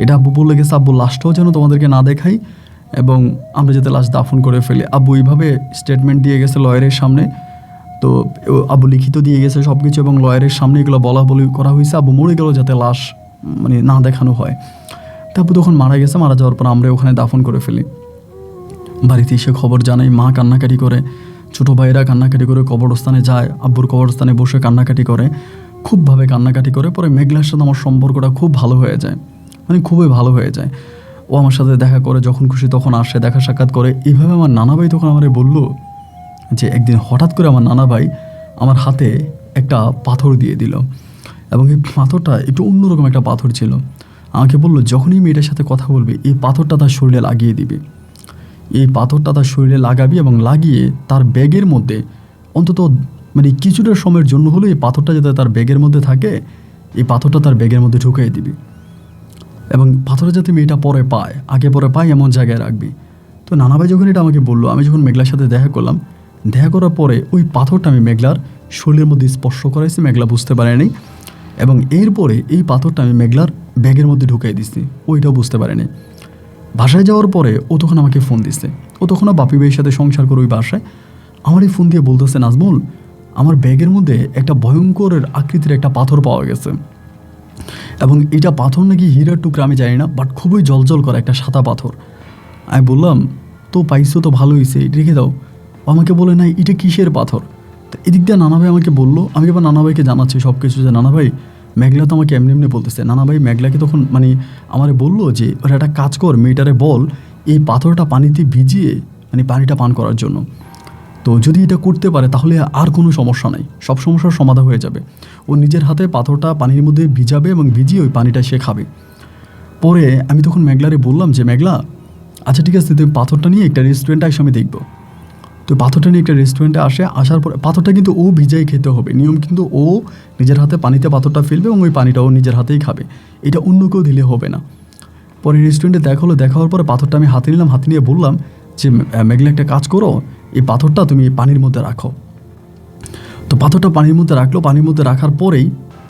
এটা আব্বু বলে গেছে, আব্বুর লাশটাও যেন তোমাদেরকে না দেখাই, এবং আমরা যাতে লাশ দাফন করে ফেলি। আব্বু এইভাবে স্টেটমেন্ট দিয়ে গেছে লয়ারের সামনে। তো আব্বু লিখিত দিয়ে গেছে সব কিছু, এবং লয়ারের সামনে এগুলো বলি করা হয়েছে। আব্বু মরে গেল যাতে লাশ মানে না দেখানো হয়। তা আব্বু তখন মারা গেছে, মারা যাওয়ার পর আমরা ওখানে দাফন করে ফেলি। বাড়িতে এসে খবর জানাই, মা কান্নাকাটি করে, ছোটো ভাইয়েরা কান্নাকাটি করে, কবরস্থানে যায়, আব্বুর কবরস্থানে বসে কান্নাকাটি করে, খুবভাবে কান্নাকাটি করে। পরে মেঘলার সাথে আমার সম্পর্কটা খুব ভালো হয়ে যায়, মানে খুবই ভালো হয়ে যায়। ও আমার সাথে দেখা করে, যখন খুশি তখন আসে, দেখা সাক্ষাৎ করে। এইভাবে আমার নানা ভাই তখন আমারে বলল যে একদিন হঠাৎ করে আমার নানা ভাই আমার হাতে একটা পাথর দিয়ে দিল, এবং এই পাথরটা একটু অন্যরকম একটা পাথর ছিল। আমাকে বললো যখনই মেয়েটার সাথে কথা বলবে এই পাথরটা তার শরীরে লাগিয়ে দিবে, এই পাথরটা তার শরীরে লাগাবি এবং লাগিয়ে তার ব্যাগের মধ্যে অন্তত মানে কিছুটা সময়ের জন্য হলেও এই পাথরটা যাতে তার ব্যাগের মধ্যে থাকে, এই পাথরটা তার ব্যাগের মধ্যে ঢুকিয়ে দিবি, এবং পাথরটা যাতে মেয়েটা পরে পায়, আগে পরে পায় এমন জায়গায় রাখবি। তো নানা ভাই যখন এটা আমাকে বললো, আমি যখন মেঘলার সাথে দেখা করলাম, দেখা করার পরে ওই পাথরটা আমি মেঘলার শরীরের মধ্যে স্পর্শ করাইছি, মেঘলা বুঝতে পারেনি, এবং এরপরে এই পাথরটা আমি মেঘলার ব্যাগের মধ্যে ঢুকাই দিচ্ছি, ওইটাও বুঝতে পারেনি। বাসায় যাওয়ার পরে ও তখন আমাকে ফোন দিচ্ছে, ও তখনও বাপি ভাইয়ের সাথে সংসার করে ওই বাসায়। আমার এই ফোন দিয়ে বলতেছে, নাজমুল আমার ব্যাগের মধ্যে একটা ভয়ঙ্কর আকৃতির একটা পাথর পাওয়া গেছে, এবং এটা পাথর নাকি হীরার টুকরা আমি জানি না, বাট খুবই জলজল করা একটা সাদা পাথর। আমি বললাম তো পাইছো তো ভালো হয়েছে, রেখে দাও। ও আমাকে বলে নাই এটা কিসের পাথর। তো এদিক দিয়ে নানা ভাই আমাকে বললো, আমি এবার নানা ভাইকে জানাচ্ছি সব কিছু, যে নানা ভাই মেঘলা তো আমাকে এমনি এমনি বলতেছে। নানা ভাই মেঘলাকে তখন মানে আমারে বললো যে ওরা একটা কাজ কর, মেয়েটারে বল এই পাথরটা পানিতে ভিজিয়ে মানে পানিটা পান করার জন্য। তো যদি এটা করতে পারে তাহলে আর কোনো সমস্যা নাই, সব সমস্যার সমাধান হয়ে যাবে। ও নিজের হাতে পাথরটা পানির মধ্যে ভিজাবে এবং ভিজিয়ে ওই পানিটা সে খাবে। পরে আমি তখন মেঘলারে বললাম যে মেঘলা আচ্ছা ঠিক আছে, তুমি পাথরটা নিয়ে একটা রেস্টুরেন্টে আসে আমি দেখবো। তো পাথরটা নিয়ে একটা রেস্টুরেন্টে আসার পরে পাথরটা কিন্তু ও ভিজাই খেতে হবে, নিয়ম কিন্তু ও নিজের হাতে পানিতে পাথরটা ফেলবে এবং ওই পানিটা ও নিজের হাতেই খাবে, এটা অন্য কেউ দিলে হবে না। পরে রেস্টুরেন্টে দেখা হওয়ার পরে পাথরটা আমি হাতে নিলাম, হাতে নিয়ে বললাম যে মেঘলা একটা কাজ করো, এই পাথরটা তুমি পানির মধ্যে রাখো। তো পাথরটা পানির মধ্যে রাখলো, পানির মধ্যে রাখার পরেই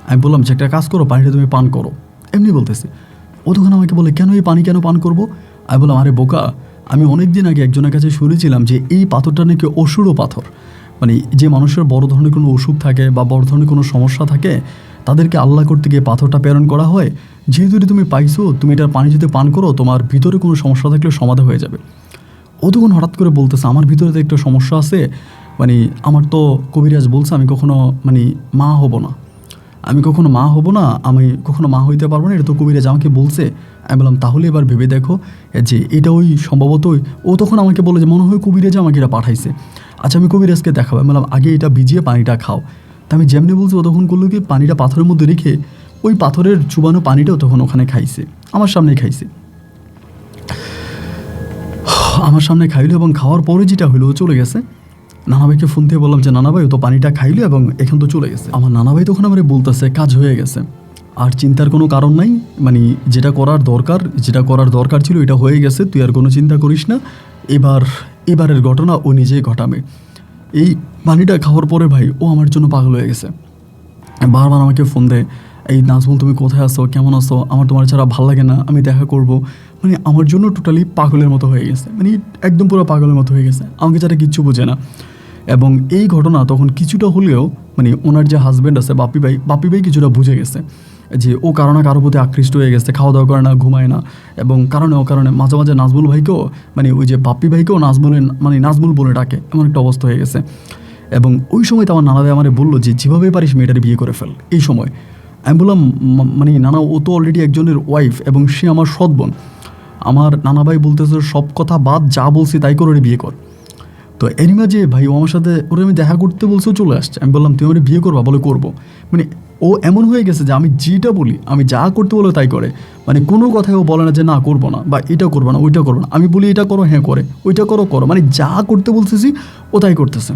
আমি বললাম যে একটা কাজ করো, পানিটা তুমি পান করো, এমনি বলতেছি। ও তখন আমাকে বলে কেন এই পানি কেন পান করবো? আমি বললাম আরে বোকা, আমি অনেক দিন আগে একজনের কাছে শুনেছিলাম যে এই পাথরটা নাকি অসুরও পাথর, মানে যে মানুষের বড় ধরনের কোনো অসুখ থাকে বা বড় ধরনের কোনো সমস্যা থাকে তাদেরকে আল্লাহ করতে গিয়ে পাথরটা প্রেরণ করা হয়। যেহেতু তুমি পাইছো, তুমি এটার পানি যদি পান করো তোমার ভিতরে কোনো সমস্যা থাকলে সমাধান হয়ে যাবে। ও তখন হঠাৎ করে বলতেছে আমার ভিতরে তো একটা সমস্যা আছে, মানে আমার তো কবিরাজ বলছে আমি কখনো মানে মা হব না, আমি কখনো মা হব না, আমি কখনো মা হইতে পারবো না, এটা তো কবিরাজ আমাকে বলছে। আমি বললাম তাহলে এবার ভেবে দেখো যে এটা ওই সম্ভবতই। ও তখন আমাকে বলে যে মনে হয় কবিরাজ আমাকে এটা পাঠাইছে, আচ্ছা আমি কবিরাজকে দেখাবো। আমি বললাম আগে এটা ভিজিয়ে পানিটা খাও। তা আমি যেমনি বলছি ও তখন করলো কি পানিটা পাথরের মধ্যে রেখে ওই পাথরের চুবানো পানিটাও তখন ওখানে খাইছে, আমার সামনেই খাইছে। আমার সামনে খাইলো এবং খাওয়ার পরে যেটা হইলো ও চলে গেছে। নানা ভাইকে ফোন দিয়ে বললাম যে নানা ভাই ও তো পানিটা খাইলো এবং এখন তো চলে গেছে। আমার নানা ভাই তখন আমার বলতেছে কাজ হয়ে গেছে, আর চিন্তার কোনো কারণ নাই, মানে যেটা করার দরকার ছিল এটা হয়ে গেছে, তুই আর কোনো চিন্তা করিস না, এবারের ঘটনা ও নিজেই ঘটাবে। এই পানিটা খাওয়ার পরে ভাই ও আমার জন্য পাগল হয়ে গেছে, বারবার আমাকে ফোন দেয়, এই নাজমুল তুমি কোথায় আছো, কেমন আছো, আমার তোমার ছাড়া ভালো লাগে না, আমি দেখা করব। মানে আমার জন্য টোটালি পাগলের মতো হয়ে গেছে, মানে একদম পুরো পাগলের মতো হয়ে গেছে, আমাকে যারা কিচ্ছু বোঝে না। এবং এই ঘটনা তখন কিছুটা হলেও মানে ওনার যে হাজব্যান্ড আছে বাপি ভাই কিছুটা বুঝে গেছে যে ও কারো না কারো প্রতি আকৃষ্ট হয়ে গেছে, খাওয়া দাওয়া করে না, ঘুমায় না, এবং কারণে মাঝে মাঝে নাজমুল ভাইকেও মানে ওই যে বাপি ভাইকেও নাজমুল বলে ডাকে, এমন একটা অবস্থা হয়ে গেছে। এবং ওই সময় তো আমার নানা ভাই আমার বললো যে যেভাবে পারিস মেয়েটারে বিয়ে করে ফেল এই সময়। আমি বললাম মানে নানা ও তো অলরেডি একজনের ওয়াইফ এবং সে আমার সৎ বোন। আমার নানা ভাই বলতেছে সব কথা বাদ, যা বলছি তাই করে বিয়ে কর। তো এরই মাঝে ভাই ও আমার সাথে ওরা আমি দেখা করতে বলছেও চলে আসছে। আমি বললাম তুমি আমার বিয়ে করবা, বলে করবো। মানে ও এমন হয়ে গেছে যে আমি যেটা বলি, আমি যা করতে বলে তাই করে, মানে কোনো কথাই ও বলে না যে না করবো না বা এটা করবো না ওইটা করবো না। আমি বলি এটা করো, হ্যাঁ করে, ওইটা করো, মানে যা করতে বলতেছি ও তাই করতেছে।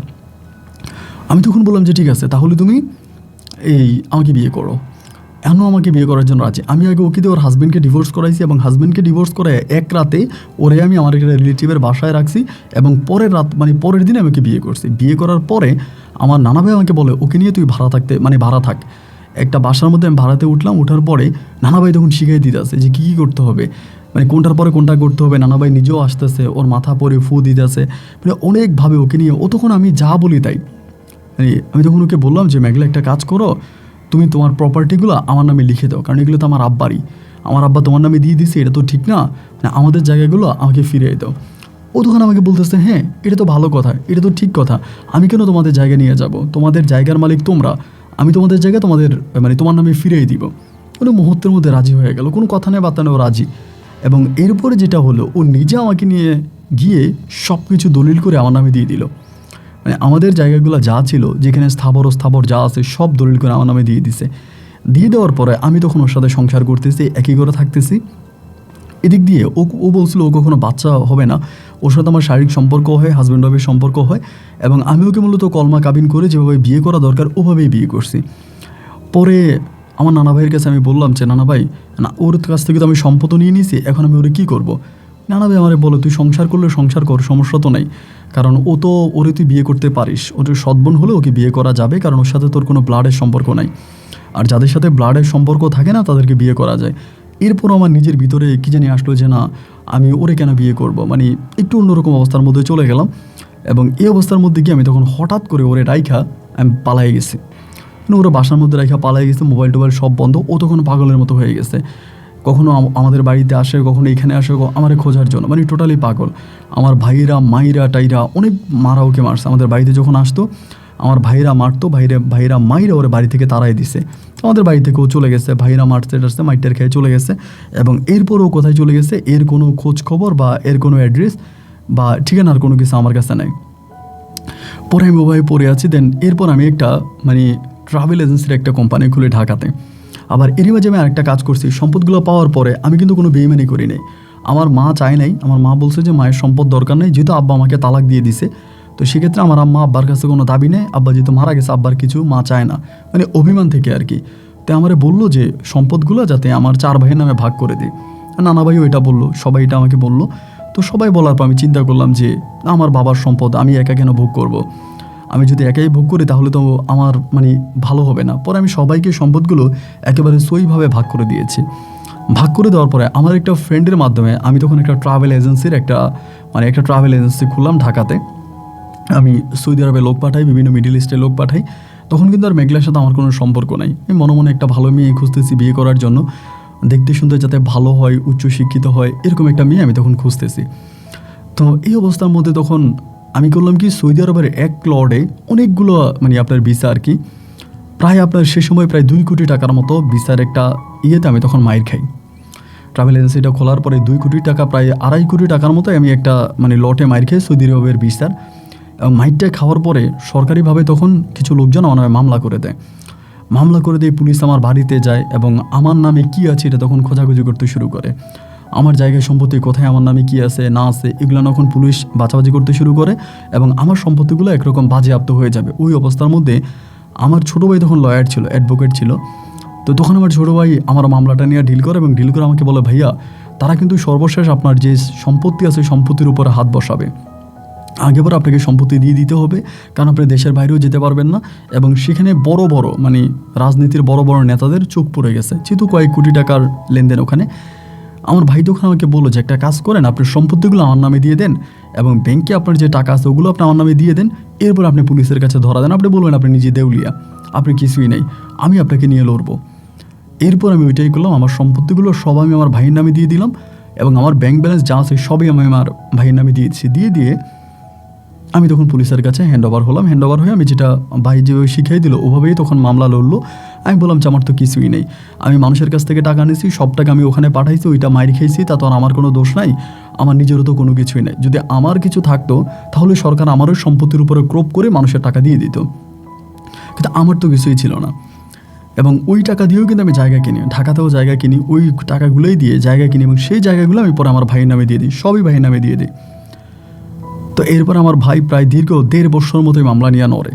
আমি তখন বললাম যে ঠিক আছে তাহলে তুমি আমাকে বিয়ে করো। এখনও আমাকে বিয়ে করার জন্য রাজি। আমি আগে ওকে দিয়ে ওর হাজব্যান্ডকে ডিভোর্স করাইছি এবং হাজব্যান্ডকে ডিভোর্স করে এক রাতে ওরে আমি আমার একটা রিলেটিভের বাসায় রাখছি এবং পরের দিন আমাকে বিয়ে করছি। বিয়ে করার পরে আমার নানা ভাই আমাকে বলে ওকে নিয়ে তুই ভাড়া থাক। একটা বাসার মধ্যে আমি ভাড়াতে উঠলাম, ওঠার পরে নানা ভাই তখন শিখিয়ে দিতে আসে যে কী করতে হবে, মানে কোনটার পরে কোনটা করতে হবে। নানা ভাই নিজেও আসতেছে, ওর মাথা পরে ফু দিতে আসে, মানে অনেকভাবে ওকে নিয়ে। ও তখন আমি যা বলি তাই, মানে আমি তখন ওকে বললাম যে মেঘলা একটা কাজ করো, তুমি তোমার প্রপার্টিগুলো আমার নামে লিখে দাও, কারণ এগুলো তো আমার আব্বা তোমার নামে দিয়ে দিছে, এটা তো ঠিক না, মানে আমাদের জায়গাগুলো আমাকে ফিরিয়ে দাও। ও তখন আমাকে বলতেছে হ্যাঁ এটা তো ভালো কথা, এটা তো ঠিক কথা, আমি কেন তোমাদের জায়গা নিয়ে যাব, তোমাদের জায়গার মালিক তোমরা, আমি তোমাদের জায়গা তোমার নামে ফিরিয়ে দিব। কোনো মুহূর্তের মধ্যে রাজি হয়ে গেল, কোনো কথা নেই বার্তা নেই, ও রাজি। এবং এরপরে যেটা হলো ও নিজে আমাকে নিয়ে গিয়ে সব কিছু দলিল করে আমার নামে দিয়ে দিল। মানে আমাদের জায়গাগুলো যা ছিল, যেখানে স্থাবর যা আছে সব দলিল করে আমার নামে দিয়ে দিছে। দিয়ে দেওয়ার পরে আমি তখন ওর সাথে সংসার করতেছি, একই করে থাকতেছি। এদিক দিয়ে ও বলছিল ও কখনো বাচ্চা হবে না, ওর সাথে আমার শারীরিক সম্পর্ক হয়, হাজব্যান্ড ওয়াইফের সম্পর্ক হয়, এবং আমি ওকে মূলত কলমা কাবিন করে যেভাবে বিয়ে করা দরকার ওভাবেই বিয়ে করছি। পরে আমার নানা ভাইয়ের কাছে আমি বললাম যে নানা ভাই, না ওর কাছ থেকে তো আমি সম্পদ নিয়ে নিয়েছি, এখন আমি ওরে কী করবো? নানা ভাই আমারে বলো, তুই সংসার করলে সংসার কর, সমস্যা তো নাই, কারণ ওরে তুই বিয়ে করতে পারিস, ওর সৎবোন হলে ওকে বিয়ে করা যাবে, কারণ ওর সাথে তোর কোনো ব্লাডের সম্পর্ক নাই। আর যাদের সাথে ব্লাডের সম্পর্ক থাকে না তাদেরকে বিয়ে করা যায়। এরপর আমার নিজের ভিতরে কী জানি আসলো যে না, আমি ওরে কেন বিয়ে করব, মানে একটু অন্যরকম অবস্থার মধ্যে চলে গেলাম। এবং এই অবস্থার মধ্যে গিয়ে আমি তখন হঠাৎ করে ওরে রাইখা আমি পালাই গেছি। ওরা বাসার মধ্যে রাইখা পালাই গেছে, মোবাইল টোবাইল সব বন্ধ। ও তখন পাগলের মতো হয়ে গেছে, কখনো আমাদের বাড়িতে আসে, কখনো এখানে আসে আমার খোঁজার জন্য, মানে টোটালি পাগল। আমার ভাইরা মাইরা টাইরা অনেক মারা ওকে মারছে। আমাদের বাড়িতে যখন আসতো আমার ভাইরা মারতো, ভাইরা মাইরা ওরে বাড়ি থেকে তাড়াই দিছে। আমাদের বাড়ি থেকেও চলে গেছে, ভাইরা মারতে টারতে মাইটের খেয়ে চলে গেছে। এবং এরপরও কোথায় চলে গেছে এর কোনো খোঁজ খবর বা এর কোনো অ্যাড্রেস বা ঠিকানার কোনো কিছু আমার কাছে নাই। পরে আমি ওভাবে পড়ে আছি। দেন এরপর আমি একটা মানে ট্রাভেল এজেন্সির একটা কোম্পানি খুলে ঢাকাতে। আবার এরই মাঝে আমি আরেকটা কাজ করছি। সম্পদগুলো পাওয়ার পরে আমি কিন্তু কোনো বেইমানি করি নাই। আমার মা চায় নাই, আমার মা বলছে যে মায়ের সম্পদ দরকার নেই, যেহেতু আব্বা আমাকে তালাক দিয়ে দিছে, তো সেক্ষেত্রে আমার আম্মা আব্বার কাছে কোনো দাবি নেই, আব্বা যেহেতু মারা গেছে আব্বার কিছু মা চায় না, মানে অভিমান থেকে আর কি। তো আমারে বললো যে সম্পদগুলো যাতে আমার 4 ভাইয়ের নামে ভাগ করে দিই। নানা ভাইও এটা বললো, সবাই এটা আমাকে বললো। তো সবাই বলার পর আমি চিন্তা করলাম যে আমার বাবার সম্পদ আমি একা কেন ভোগ করব। আমি যদি একাই ভোগ করি তাহলে তো আমার মানে ভালো হবে না। পরে আমি সবাইকে সম্পদগুলো একেবারে সইভাবে ভাগ করে দিয়েছি। ভাগ করে দেওয়ার পরে আমার একটা ফ্রেন্ডের মাধ্যমে আমি তখন একটা ট্রাভেল এজেন্সি খুললাম ঢাকাতে। আমি সৌদি আরবে লোক পাঠাই, বিভিন্ন মিডল ইস্টে লোক পাঠাই। তখন কিন্তু আর মেঘলার সাথে আমার কোনো সম্পর্ক নাই। আমি মনে মনে একটা ভালো মেয়ে খুঁজতেছি বিয়ে করার জন্য, দেখতে শুনতে যাতে ভালো হয়, উচ্চশিক্ষিত হয়, এরকম একটা মেয়ে আমি তখন খুঁজতেছি। তো এই অবস্থার মধ্যে তখন আমি করলাম কি, সৌদি আরবের এক লর্ডে অনেকগুলো মানে আপনার ভিসা আর কি, প্রায় আপনার সে সময় প্রায় 2 কোটি টাকার মতো ভিসার একটা ইয়েতে আমি তখন মাইর খাই। ট্রাভেল এজেন্সিটা খোলার পরে 2 কোটি টাকা, প্রায় 2.5 কোটি টাকার মতো আমি একটা মানে লটে মাইর খাই সৌদি আরবের ভিসার। এবং মাইরটা খাওয়ার পরে সরকারিভাবে তখন কিছু লোকজন আমার নামে মামলা করে দেয়। পুলিশ আমার বাড়িতে যায় এবং আমার নামে কী আছে এটা তখন খোঁজাখুঁজি করতে শুরু করে। আমার জায়গায় সম্পত্তি কোথায় আমার নামে কী আছে না আছে এগুলো তখন পুলিশ বাছাবাছি করতে শুরু করে এবং আমার সম্পত্তিগুলো একরকম বাজেয়াপ্ত হয়ে যাবে। ওই অবস্থার মধ্যে আমার ছোটো ভাই তখন লয়ার ছিল, অ্যাডভোকেট ছিল। তো তখন আমার ছোটো ভাই আমার মামলাটা নিয়ে ডিল করে এবং ডিল করে আমাকে বলে, ভাইয়া তারা কিন্তু সর্বশেষ আপনার যে সম্পত্তি আছে সম্পত্তির উপরে হাত বসাবে, আগেবার আপনাকে সম্পত্তি দিয়ে দিতে হবে, কারণ আপনি দেশের বাইরেও যেতে পারবেন না। এবং সেখানে বড় বড় মানে রাজনীতির বড় বড় নেতাদের চোখ পড়ে গেছে, যেহেতু কয়েক কোটি টাকার লেনদেন ওখানে। আমার ভাই তখন আমাকে বললো যে একটা কাজ করেন, আপনি সম্পত্তিগুলো আমার নামে দিয়ে দেন এবং ব্যাংকে আপনার যে টাকা আছে ওগুলো আপনি আমার নামে দিয়ে দেন, এরপর আপনি পুলিশের কাছে ধরা দেন, আপনি বলবেন আপনি নিজে দেউলিয়া, আপনি কিছুই নেই, আমি আপনাকে নিয়ে লড়বো। এরপর আমি ওইটাই করলাম, আমার সম্পত্তিগুলো সব আমি আমার ভাইয়ের নামে দিয়ে দিলাম এবং আমার ব্যাংক ব্যালেন্স যা আছে সবই আমি আমার ভাইয়ের নামে দিয়েছি। দিয়ে আমি তখন পুলিশের কাছে হ্যান্ড ওভার হয়ে আমি যেটা ভাই যেভাবে শিখিয়ে দিল ওভাবেই তখন মামলা লড়লো। আমি বললাম যে আমার তো কিছুই নেই, আমি মানুষের কাছ থেকে টাকা নিয়েছি, সব টাকা আমি ওখানে পাঠাইছি, ওইটা মাইর খেয়েছি, তা তো আর আমার কোনো দোষ নাই, আমার নিজেরও তো কোনো কিছুই নেই। যদি আমার কিছু থাকতো তাহলে সরকার আমারও সম্পত্তির উপরে ক্রোপ করে মানুষের টাকা দিয়ে দিত, কিন্তু আমার তো কিছুই ছিল না। এবং ওই টাকা দিয়েও কিন্তু আমি জায়গা কিনি, ঢাকাতেও জায়গা কিনি, ওই টাকাগুলোই দিয়ে জায়গা কিনি এবং সেই জায়গাগুলো আমি পরে আমার ভাইয়ের নামে দিয়ে দিই, সবই ভাইয়ের নামে দিয়ে দিই। তো এরপর আমার ভাই প্রায় দীর্ঘ 1.5 বছর মতোই মামলা নিয়ে নড়ে।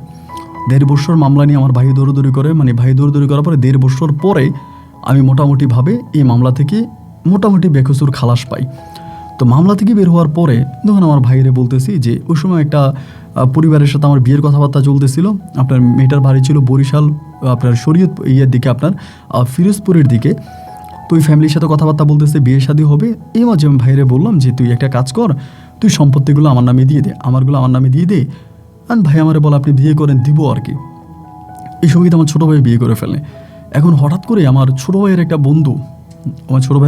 1.5 বছর মামলা নিয়ে আমার ভাই দৌড়দৌড়ি করে, মানে ভাই দৌড়দৌড়ি করার পরে 1.5 বছর পরে আমি মোটামুটিভাবে এই মামলা থেকে মোটামুটি বেকসুর খালাস পাই। তো মামলা থেকে বের হওয়ার পরে তখন আমার ভাইরে বলতেছি যে ওই সময় একটা পরিবারের সাথে আমার বিয়ের কথাবার্তা চলতেছিল। আপনার মেয়েটার বাড়ি ছিল বরিশাল, আপনার শরীয়ত ইয়ের দিকে, আপনার ফিরোজপুরের দিকে। তো ওই ফ্যামিলির সাথে কথাবার্তা বলতেছে, বিয়ে শাদী হবে। এই মাঝে আমি ভাইরে বললাম যে তুই একটা কাজ কর, তুই সম্পত্তিগুলো আমার নামে দিয়ে দে, আমারগুলো আমার নামে দিয়ে দে। আর ভাই আমারে বল আপনি বিয়ে করেন, দিব আর কি। এই সময় আমার ছোটো ভাই বিয়ে করে ফেলে। এখন হঠাৎ করে আমার ছোটো ভাইয়ের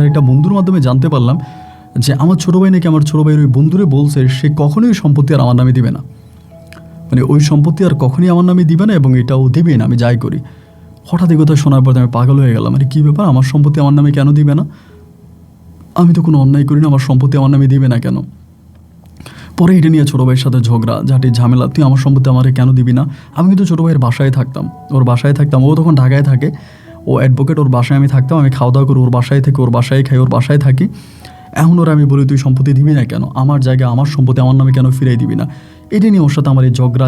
একটা বন্ধুর মাধ্যমে জানতে পারলাম যে আমার ছোটো ভাই নাকি আমার ছোটো ভাইয়ের ওই বন্ধুরে বলছে সে কখনোই সম্পত্তি আর আমার নামে দিবে না, মানে ওই সম্পত্তি আর কখনই আমার নামে দিবে না এবং এটাও দেবে না আমি যাই করি। হঠাৎ এই কথা শোনার পর আমি পাগল হয়ে গেলাম, মানে কী ব্যাপার, আমার সম্পত্তি আমার নামে কেন দিবে না? আমি তো কোনো অন্যায় করি না, আমার সম্পত্তি আমার নামে দিবে না কেন? পরে এটা নিয়ে ছোটো ভাইয়ের সাথে ঝগড়া ঝাঁটি ঝামেলা, তুই আমার সম্পত্তি আমারে কেন দিবি না। আমি কিন্তু ছোটো ভাইয়ের বাসায় থাকতাম, ওর বাসায় থাকতাম, ও তখন ঢাকায় থাকে, ও অ্যাডভোকেট, ওর বাসায় আমি থাকতাম, আমি খাওয়া দাওয়া করি ওর বাসায় থেকে, ওর বাসায় খাই, ওর বাসায় থাকি। এখন ওরা আমি বলি তুই সম্পত্তি দিবি না কেন, আমার জায়গায় আমার সম্পত্তি আমার নামে কেন ফিরাই দিবি না। এটা নিয়ে ওর সাথে আমার এই ঝগড়া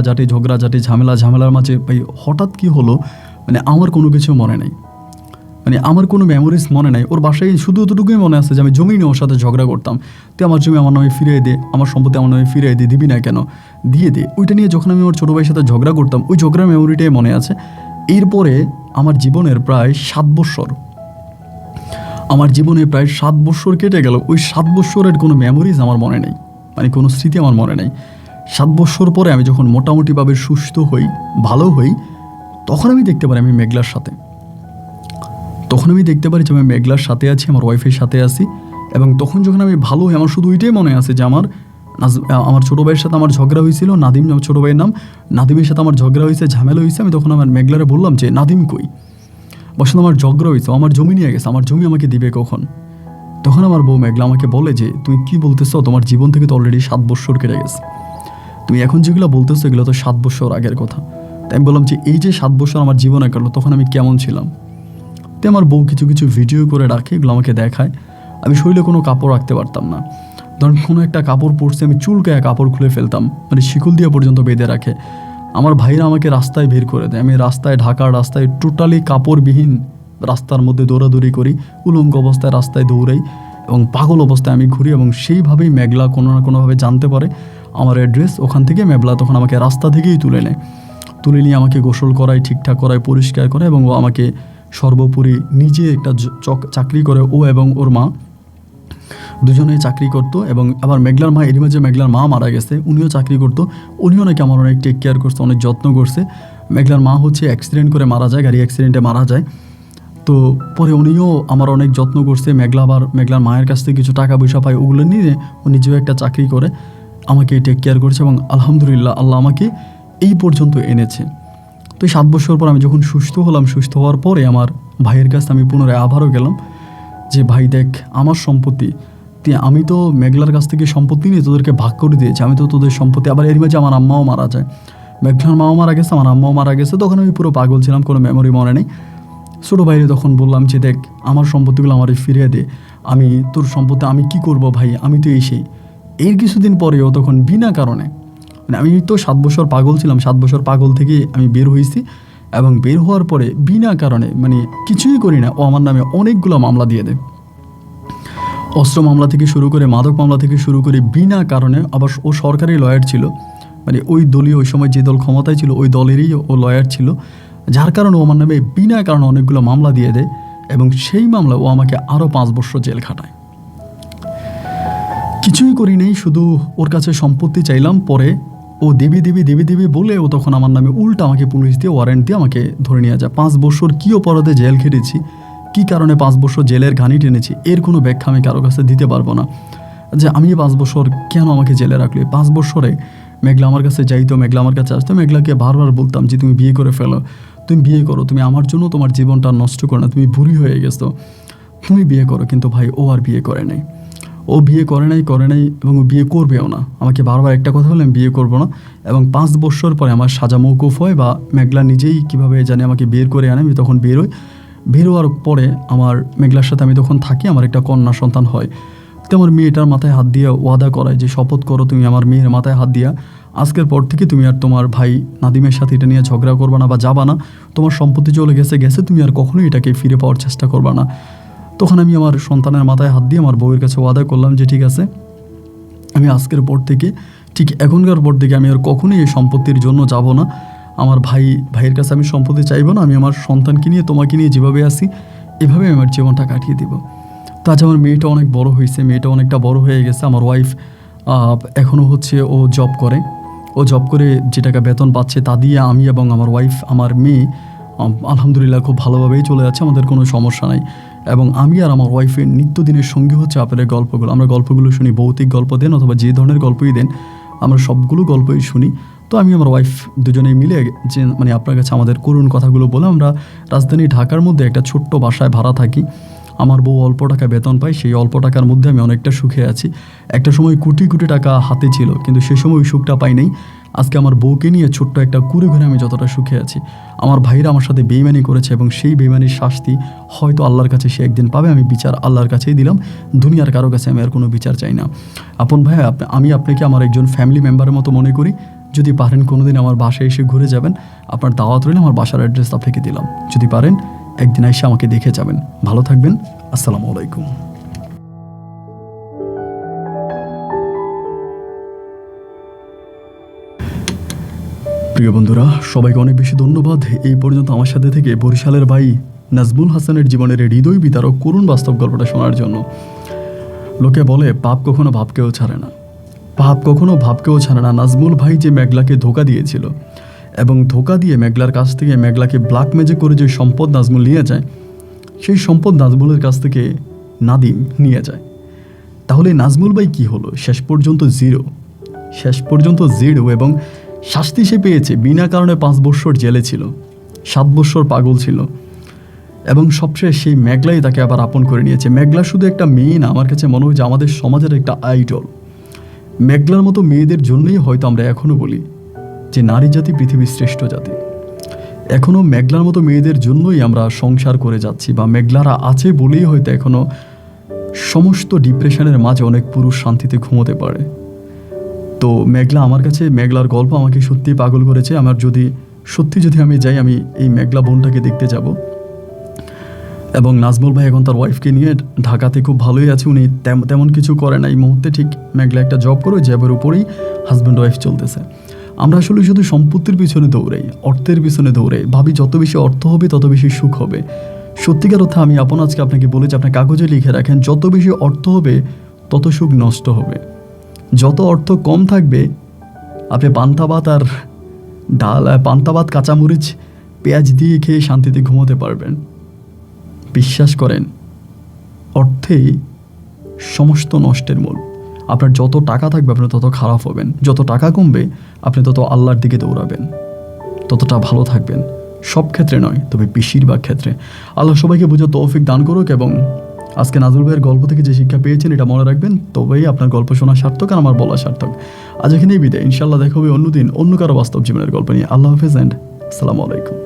ঝাঁটি ঝামেলার মাঝে ভাই হঠাৎ কী হলো, মানে আমার কোনো কিছু মনে নেই, মানে আমার কোনো মেমোরিজ মনে নাই। ওর বাসায় শুধু এতটুকুই মনে আছে যে আমি জমি নিয়ে ওর সাথে ঝগড়া করতাম, তুই আমার জমি আমার নামে ফিরিয়ে দে, আমার সম্পত্তি আমার নামে ফিরিয়ে দে, দিবি না কেন, দিয়ে দে। ওইটা নিয়ে যখন আমি আমার ছোটো ভাইয়ের সাথে ঝগড়া করতাম, ওই ঝগড়ার মেমোরিটাই মনে আছে। এরপরে আমার জীবনের প্রায় 7 বছর, আমার জীবনে প্রায় 7 বছর কেটে গেল, ওই 7 বছরের কোনো মেমোরিজ আমার মনে নেই, মানে কোনো স্মৃতি আমার মনে নেই। 7 বছর পরে আমি যখন মোটামুটিভাবে সুস্থ হই, ভালো হই, তখন আমি দেখতে পারি আমি মেঘলার সাথে, তখন আমি দেখতে পারি যে আমি মেঘলার সাথে আছি, আমার ওয়াইফের সাথে আছি। এবং তখন যখন আমি ভালো হই, আমার শুধু ওইটাই মনে আছে যে আমার ছোটো ভাইয়ের সাথে আমার ঝগড়া হয়েছিল, নাদিম আমার ছোটো ভাইয়ের নাম, নাদিমের সাথে আমার ঝগড়া হয়েছে, ঝামেলা হয়েছে। আমি তখন আমার মেঘলারে বললাম যে নাদিম কই, বসে আমার ঝগড়া হয়েছে, আমার জমি নিয়ে গেছে, আমার জমি আমাকে দিবে কখন। তখন আমার বউ মেঘলা আমাকে বলে যে তুমি কি বলতেছো, তোমার জীবন থেকে তো অলরেডি 7 বছর কেটে গেছে, তুমি এখন যেগুলো বলতেছো এগুলো তো 7 বছর আগের কথা। তাই আমি বললাম যে এই যে 7 বছর আমার জীবনে কাটলো, তখন আমি কেমন ছিলাম। তো আমার বউ কিছু কিছু ভিডিও করে রাখে, এগুলো আমাকে দেখায়। আমি শরীরে কোনো কাপড় রাখতে পারতাম না, ধরুন কোনো একটা কাপড় পরছে, আমি চুলকায় কাপড় খুলে ফেলতাম, মানে শিকল দিয়ে পর্যন্ত বেঁধে রাখে। আমার ভাইরা আমাকে রাস্তায় বের করে দেয়, আমি রাস্তায়, ঢাকার রাস্তায় টোটালি কাপড়বিহীন রাস্তার মধ্যে দৌড়াদৌড়ি করি, উলঙ্গ অবস্থায় রাস্তায় দৌড়াই এবং পাগল অবস্থায় আমি ঘুরি। এবং সেইভাবেই মেঘলা কোনো না কোনোভাবে জানতে পারে আমার অ্যাড্রেস। ওখান থেকে মেঘলা তখন আমাকে রাস্তা থেকেই তুলে নেয়, তুলে নিয়ে আমাকে গোসল করায়, ঠিকঠাক করায়, পরিষ্কার করে। এবং ও আমাকে সর্বোপরি নিজে একটা চাকরি করে, ও এবং ওর মা দুজনেই চাকরি করতো। এবং আবার মেঘলার মা, এর মাঝে মেঘলার মা মারা গেছে, উনিও চাকরি করতো, উনিও নাকি আমার অনেক টেক কেয়ার করছে, অনেক যত্ন করছে। মেঘলার মা হচ্ছে অ্যাক্সিডেন্ট করে মারা যায়, গাড়ি অ্যাক্সিডেন্টে মারা যায়। তো পরে উনিও আমার অনেক যত্ন করছে। মেঘলা আবার মেঘলার মায়ের কাছ থেকে কিছু টাকা পয়সা পায়, ওগুলো নিয়ে ও নিজেও একটা চাকরি করে আমাকে টেক কেয়ার করছে। এবং আলহামদুলিল্লাহ আল্লাহ আমাকে এই পর্যন্ত এনেছে। তো 7 বছর পর আমি যখন সুস্থ হলাম, সুস্থ হওয়ার পরে আমার ভাইয়ের কাছে আমি পুনরায় আবারও গেলাম যে ভাই দেখ, আমার সম্পত্তি আমি তো মেঘলার কাছ থেকে সম্পত্তি নিয়ে তোদেরকে ভাগ করে দিয়েছি, আমি তো তোদের সম্পত্তি। আবার এর মাঝে আমার আম্মাও মারা যায়, মেঘলার মাও মারা গেছে, আমার আম্মাও মারা গেছে। তখন আমি পুরো পাগল ছিলাম, কোনো মেমোরি মনে নেই। ছোটো ভাইরে তখন বললাম যে দেখ, আমার সম্পত্তিগুলো আমার ফিরিয়ে দে, আমি তোর সম্পত্তি আমি কি করব ভাই, আমি তো সেই। এর কিছুদিন পরেও তখন বিনা কারণে, মানে আমি তো 7 বছর পাগল ছিলাম, 7 বছর পাগল থেকে আমি বের হয়েছি। এবং বের হওয়ার পরে বিনা কারণে, মানে কিছুই করি না, ও আমার নামে অনেকগুলো মামলা দিয়ে দেয়, অস্ত্র মামলা থেকে শুরু করে, মাদক মামলা থেকে শুরু করে, বিনা কারণে। আবার ও সরকারি লয়ার ছিল, মানে ওই দলীয়, ওই সময় যে দল ক্ষমতায় ছিল ওই দলেরই ও লয়ার ছিল, যার কারণে ও আমার নামে বিনা কারণে অনেকগুলো মামলা দিয়ে দেয়। এবং সেই মামলা ও আমাকে আরও 5 বছর জেল খাটায়। কিছুই করি নেই, শুধু ওর কাছে সম্পত্তি চাইলাম। পরে ও দেবী বলে ও তখন আমার নামে উল্টা আমাকে পুলিশ দিয়ে ওয়ারেন্ট দিয়ে আমাকে ধরে নিয়ে যায়। 5 বছর কী অপরাধে জেল খেটেছি, কী কারণে 5 বছর জেলের ঘানি টেনেছি, এর কোনো ব্যাখ্যা আমি কারো কাছে দিতে পারবো না। যে আমি 5 বছর কেন আমাকে জেলে রাখলে। 5 বছরে মেঘলা আমার কাছে যাইতো, মেঘলা আমার কাছে আসতো, মেঘলাকে বারবার বলতাম যে তুমি বিয়ে করে ফেলো, তুমি বিয়ে করো, তুমি আমার জন্য তোমার জীবনটা নষ্ট করো না, তুমি বুড়ি হয়ে গেছো, তুমি বিয়ে করো। কিন্তু ভাই ও আর বিয়ে করে নাই, ও বিয়ে করে নাই এবং ও বিয়ে করবেও না। আমাকে বারবার একটা কথা বলে আমি বিয়ে করবো না। এবং 5 বছর পরে আমার সাজা মৌকুফ হয়, বা মেঘলা নিজেই কীভাবে জানে আমাকে বের করে আনে। আমি তখন বের হওয়ার পরে আমার মেঘলার সাথে আমি তখন থাকি, আমার একটা কন্যা সন্তান হয়। তো আমার মেয়েটার মাথায় হাত দিয়ে ওয়াদা করায় যে শপথ করো তুমি আমার মেয়ের মাথায় হাত দিয়া, আজকের পর থেকে তুমি আর তোমার ভাই নাদিমের সাথে এটা নিয়ে ঝগড়া করবা না বা যাবা না, তোমার সম্পত্তি চলে গেছে, তুমি আর কখনোই এটাকে ফিরে পাওয়ার চেষ্টা করবা না। তখন আমি আমার সন্তানের মাথায় হাত দিয়ে আমার বউয়ের কাছে ওয়াদা করলাম যে ঠিক আছে, আমি আজকের পর থেকে, ঠিক এখনকার পর থেকে আমি আর কখনোই এই সম্পত্তির জন্য যাব না। আমার ভাইয়ের কাছে আমি সম্পত্তি চাইবো না, আমি আমার সন্তানকে নিয়ে, তোমাকে নিয়ে যেভাবে আসি এভাবে আমি আমার জীবনটা কাটিয়ে দিব। তো আজ আমার মেয়েটা অনেক বড় হয়েছে, মেয়েটা অনেকটা বড় হয়ে গেছে। আমার ওয়াইফ এখনও হচ্ছে ও জব করে যে টাকা বেতন পাচ্ছে তা দিয়ে আমি এবং আমার ওয়াইফ, আমার মেয়ে আলহামদুলিল্লাহ খুব ভালোভাবেই চলে যাচ্ছে, আমাদের কোনো সমস্যা নাই। এবং আমি আর আমার ওয়াইফের নিত্যদিনের সঙ্গী হচ্ছে আপনাদের গল্পগুলো। আমরা গল্পগুলো শুনি, ভৌতিক গল্প দেন অথবা যে ধরনের গল্পই দেন, আমরা সবগুলো গল্পই শুনি। তো আমি আমার ওয়াইফ দুজনেই মিলে যে আপনার কাছে আমাদের করুণ কথাগুলো বলে আমরা রাজধানী ঢাকার মধ্যে একটা ছোট্ট বাসায় ভাড়া থাকি। আমার বউ অল্প টাকা বেতন পায়, সেই অল্প টাকার মধ্যে আমি অনেকটা সুখে আছি। একটা সময় কোটি কোটি টাকা হাতে ছিল, কিন্তু সে সময় ওই সুখটা পাই নাই। আজকে আমার বউকে নিয়ে ছোট্ট একটা কুড়ে ঘরে আমি যতটা সুখে আছি। আমার ভাইরা আমার সাথে বেইমানি করেছে এবং সেই বেইমানির শাস্তি হয়তো আল্লাহর কাছে সে একদিন পাবে। আমি বিচার আল্লাহর কাছেই দিলাম, দুনিয়ার কারো কাছে আমি আর কোনো বিচার চাই না। আপন ভাই, আমি আপনাকে আমার একজন ফ্যামিলি মেম্বারের মতো মনে করি। যদি পারেন কোনোদিন আমার বাসায় এসে ঘুরে যাবেন, আপনার দাওয়াত রইলে, আমার বাসার অ্যাড্রেস আপনাকে দিলাম। যদি পারেন একদিন এসে আমাকে দেখে যাবেন। ভালো থাকবেন। আসসালামু আলাইকুম। প্রিয় বন্ধুরা, সবাইকে অনেক বেশি ধন্যবাদ এই পর্যন্ত আমার সাথে থেকে বরিশালের ভাই নাজমুল হাসানের জীবনের হৃদয় বিতারক করুণ বাস্তব গল্পটা শোনার জন্য। লোকে বলে পাপ কখনো ভাবকেও ছাড়ে না, পাপ কখনো ভাবকেও ছাড়ে না। নাজমুল ভাই যে মেঘলাকে ধোকা দিয়েছিল এবং ধোকা দিয়ে মেঘলার কাছ থেকে মেঘলাকে ব্ল্যাক ম্যাজিক করে যে সম্পদ নাজমুল নিয়ে যায়, সেই সম্পদ নাজমুলের কাছ থেকে নাদিম নিয়ে যায়। তাহলে নাজমুল ভাই কি হলো? শেষ পর্যন্ত জিরো এবং শাস্তি সে পেয়েছে। বিনা কারণে 5 বছর জেলে ছিল, 7 বছর পাগল ছিল এবং সবশেষ সেই মেঘলাই তাকে আবার আপন করে নিয়েছে। মেঘলা শুধু একটা মেয়ে না, আমার কাছে মনে হয় যে আমাদের সমাজের একটা আইডল। মেঘলার মতো মেয়েদের জন্যই হয়তো আমরা এখনও বলি যে নারী জাতি পৃথিবীর শ্রেষ্ঠ জাতি। এখনও মেঘলার মতো মেয়েদের জন্যই আমরা সংসার করে যাচ্ছি, বা মেঘলারা আছে বলেই হয়তো এখনও সমস্ত ডিপ্রেশনের মাঝে অনেক পুরুষ শান্তিতে ঘুমোতে পারে। তো মেঘলা, আমার কাছে মেঘলার গল্প আমাকে সত্যিই পাগল করেছে। আমার যদি আমি যাই, আমি এই মেঘলা বোনটাকে দেখতে যাব। এবং নাজমুল ভাই এখন তার ওয়াইফকে নিয়ে ঢাকাতে খুব ভালোই আছে। উনি তেমন কিছু করে না এই মুহূর্তে। ঠিক মেঘলা একটা জব করে, জবের উপরেই হাজব্যান্ড ওয়াইফ চলতেছে। আমরা আসলে শুধু সম্পত্তির পিছনে দৌড়াই, অর্থের পিছনে দৌড়াই, ভাবি যত বেশি অর্থ হবে তত বেশি সুখ হবে। সত্যিকার অর্থে আমি আজকে আপনাকে বলেছি, আপনি কাগজে লিখে রাখেন, যত বেশি অর্থ হবে তত সুখ নষ্ট হবে। যত অর্থ কম থাকবে, আপনি পান্তা ভাত কাঁচামরিচ পেঁয়াজ দিয়ে খেয়ে শান্তিতে ঘুমোতে পারবেন। বিশ্বাস করেন, অর্থেই সমস্ত নষ্টের মূল। আপনার যত টাকা থাকবে আপনি তত খারাপ হবেন, যত টাকা কমবে আপনি তত আল্লাহর দিকে দৌড়াবেন, ততটা ভালো থাকবেন। সব ক্ষেত্রে নয়, তবে বেশিরভাগ ক্ষেত্রে। আল্লাহ সবাইকে বুঝে তৌফিক দান করুক। এবং আজকে নাজমুল ভাইয়ের গল্প থেকে যে শিক্ষা পেয়েছেন এটা মনে রাখবেন, তবেই আপনার গল্প শোনা সার্থক আর আমার বলা সার্থক। আজ এখানেই বিদায়। ইনশাল্লাহ দেখা হবে অন্যদিন অন্য কারো বাস্তব জীবনের গল্প নিয়ে। আল্লাহ হাফেজ অ্যান্ড আসসালামু আলাইকুম।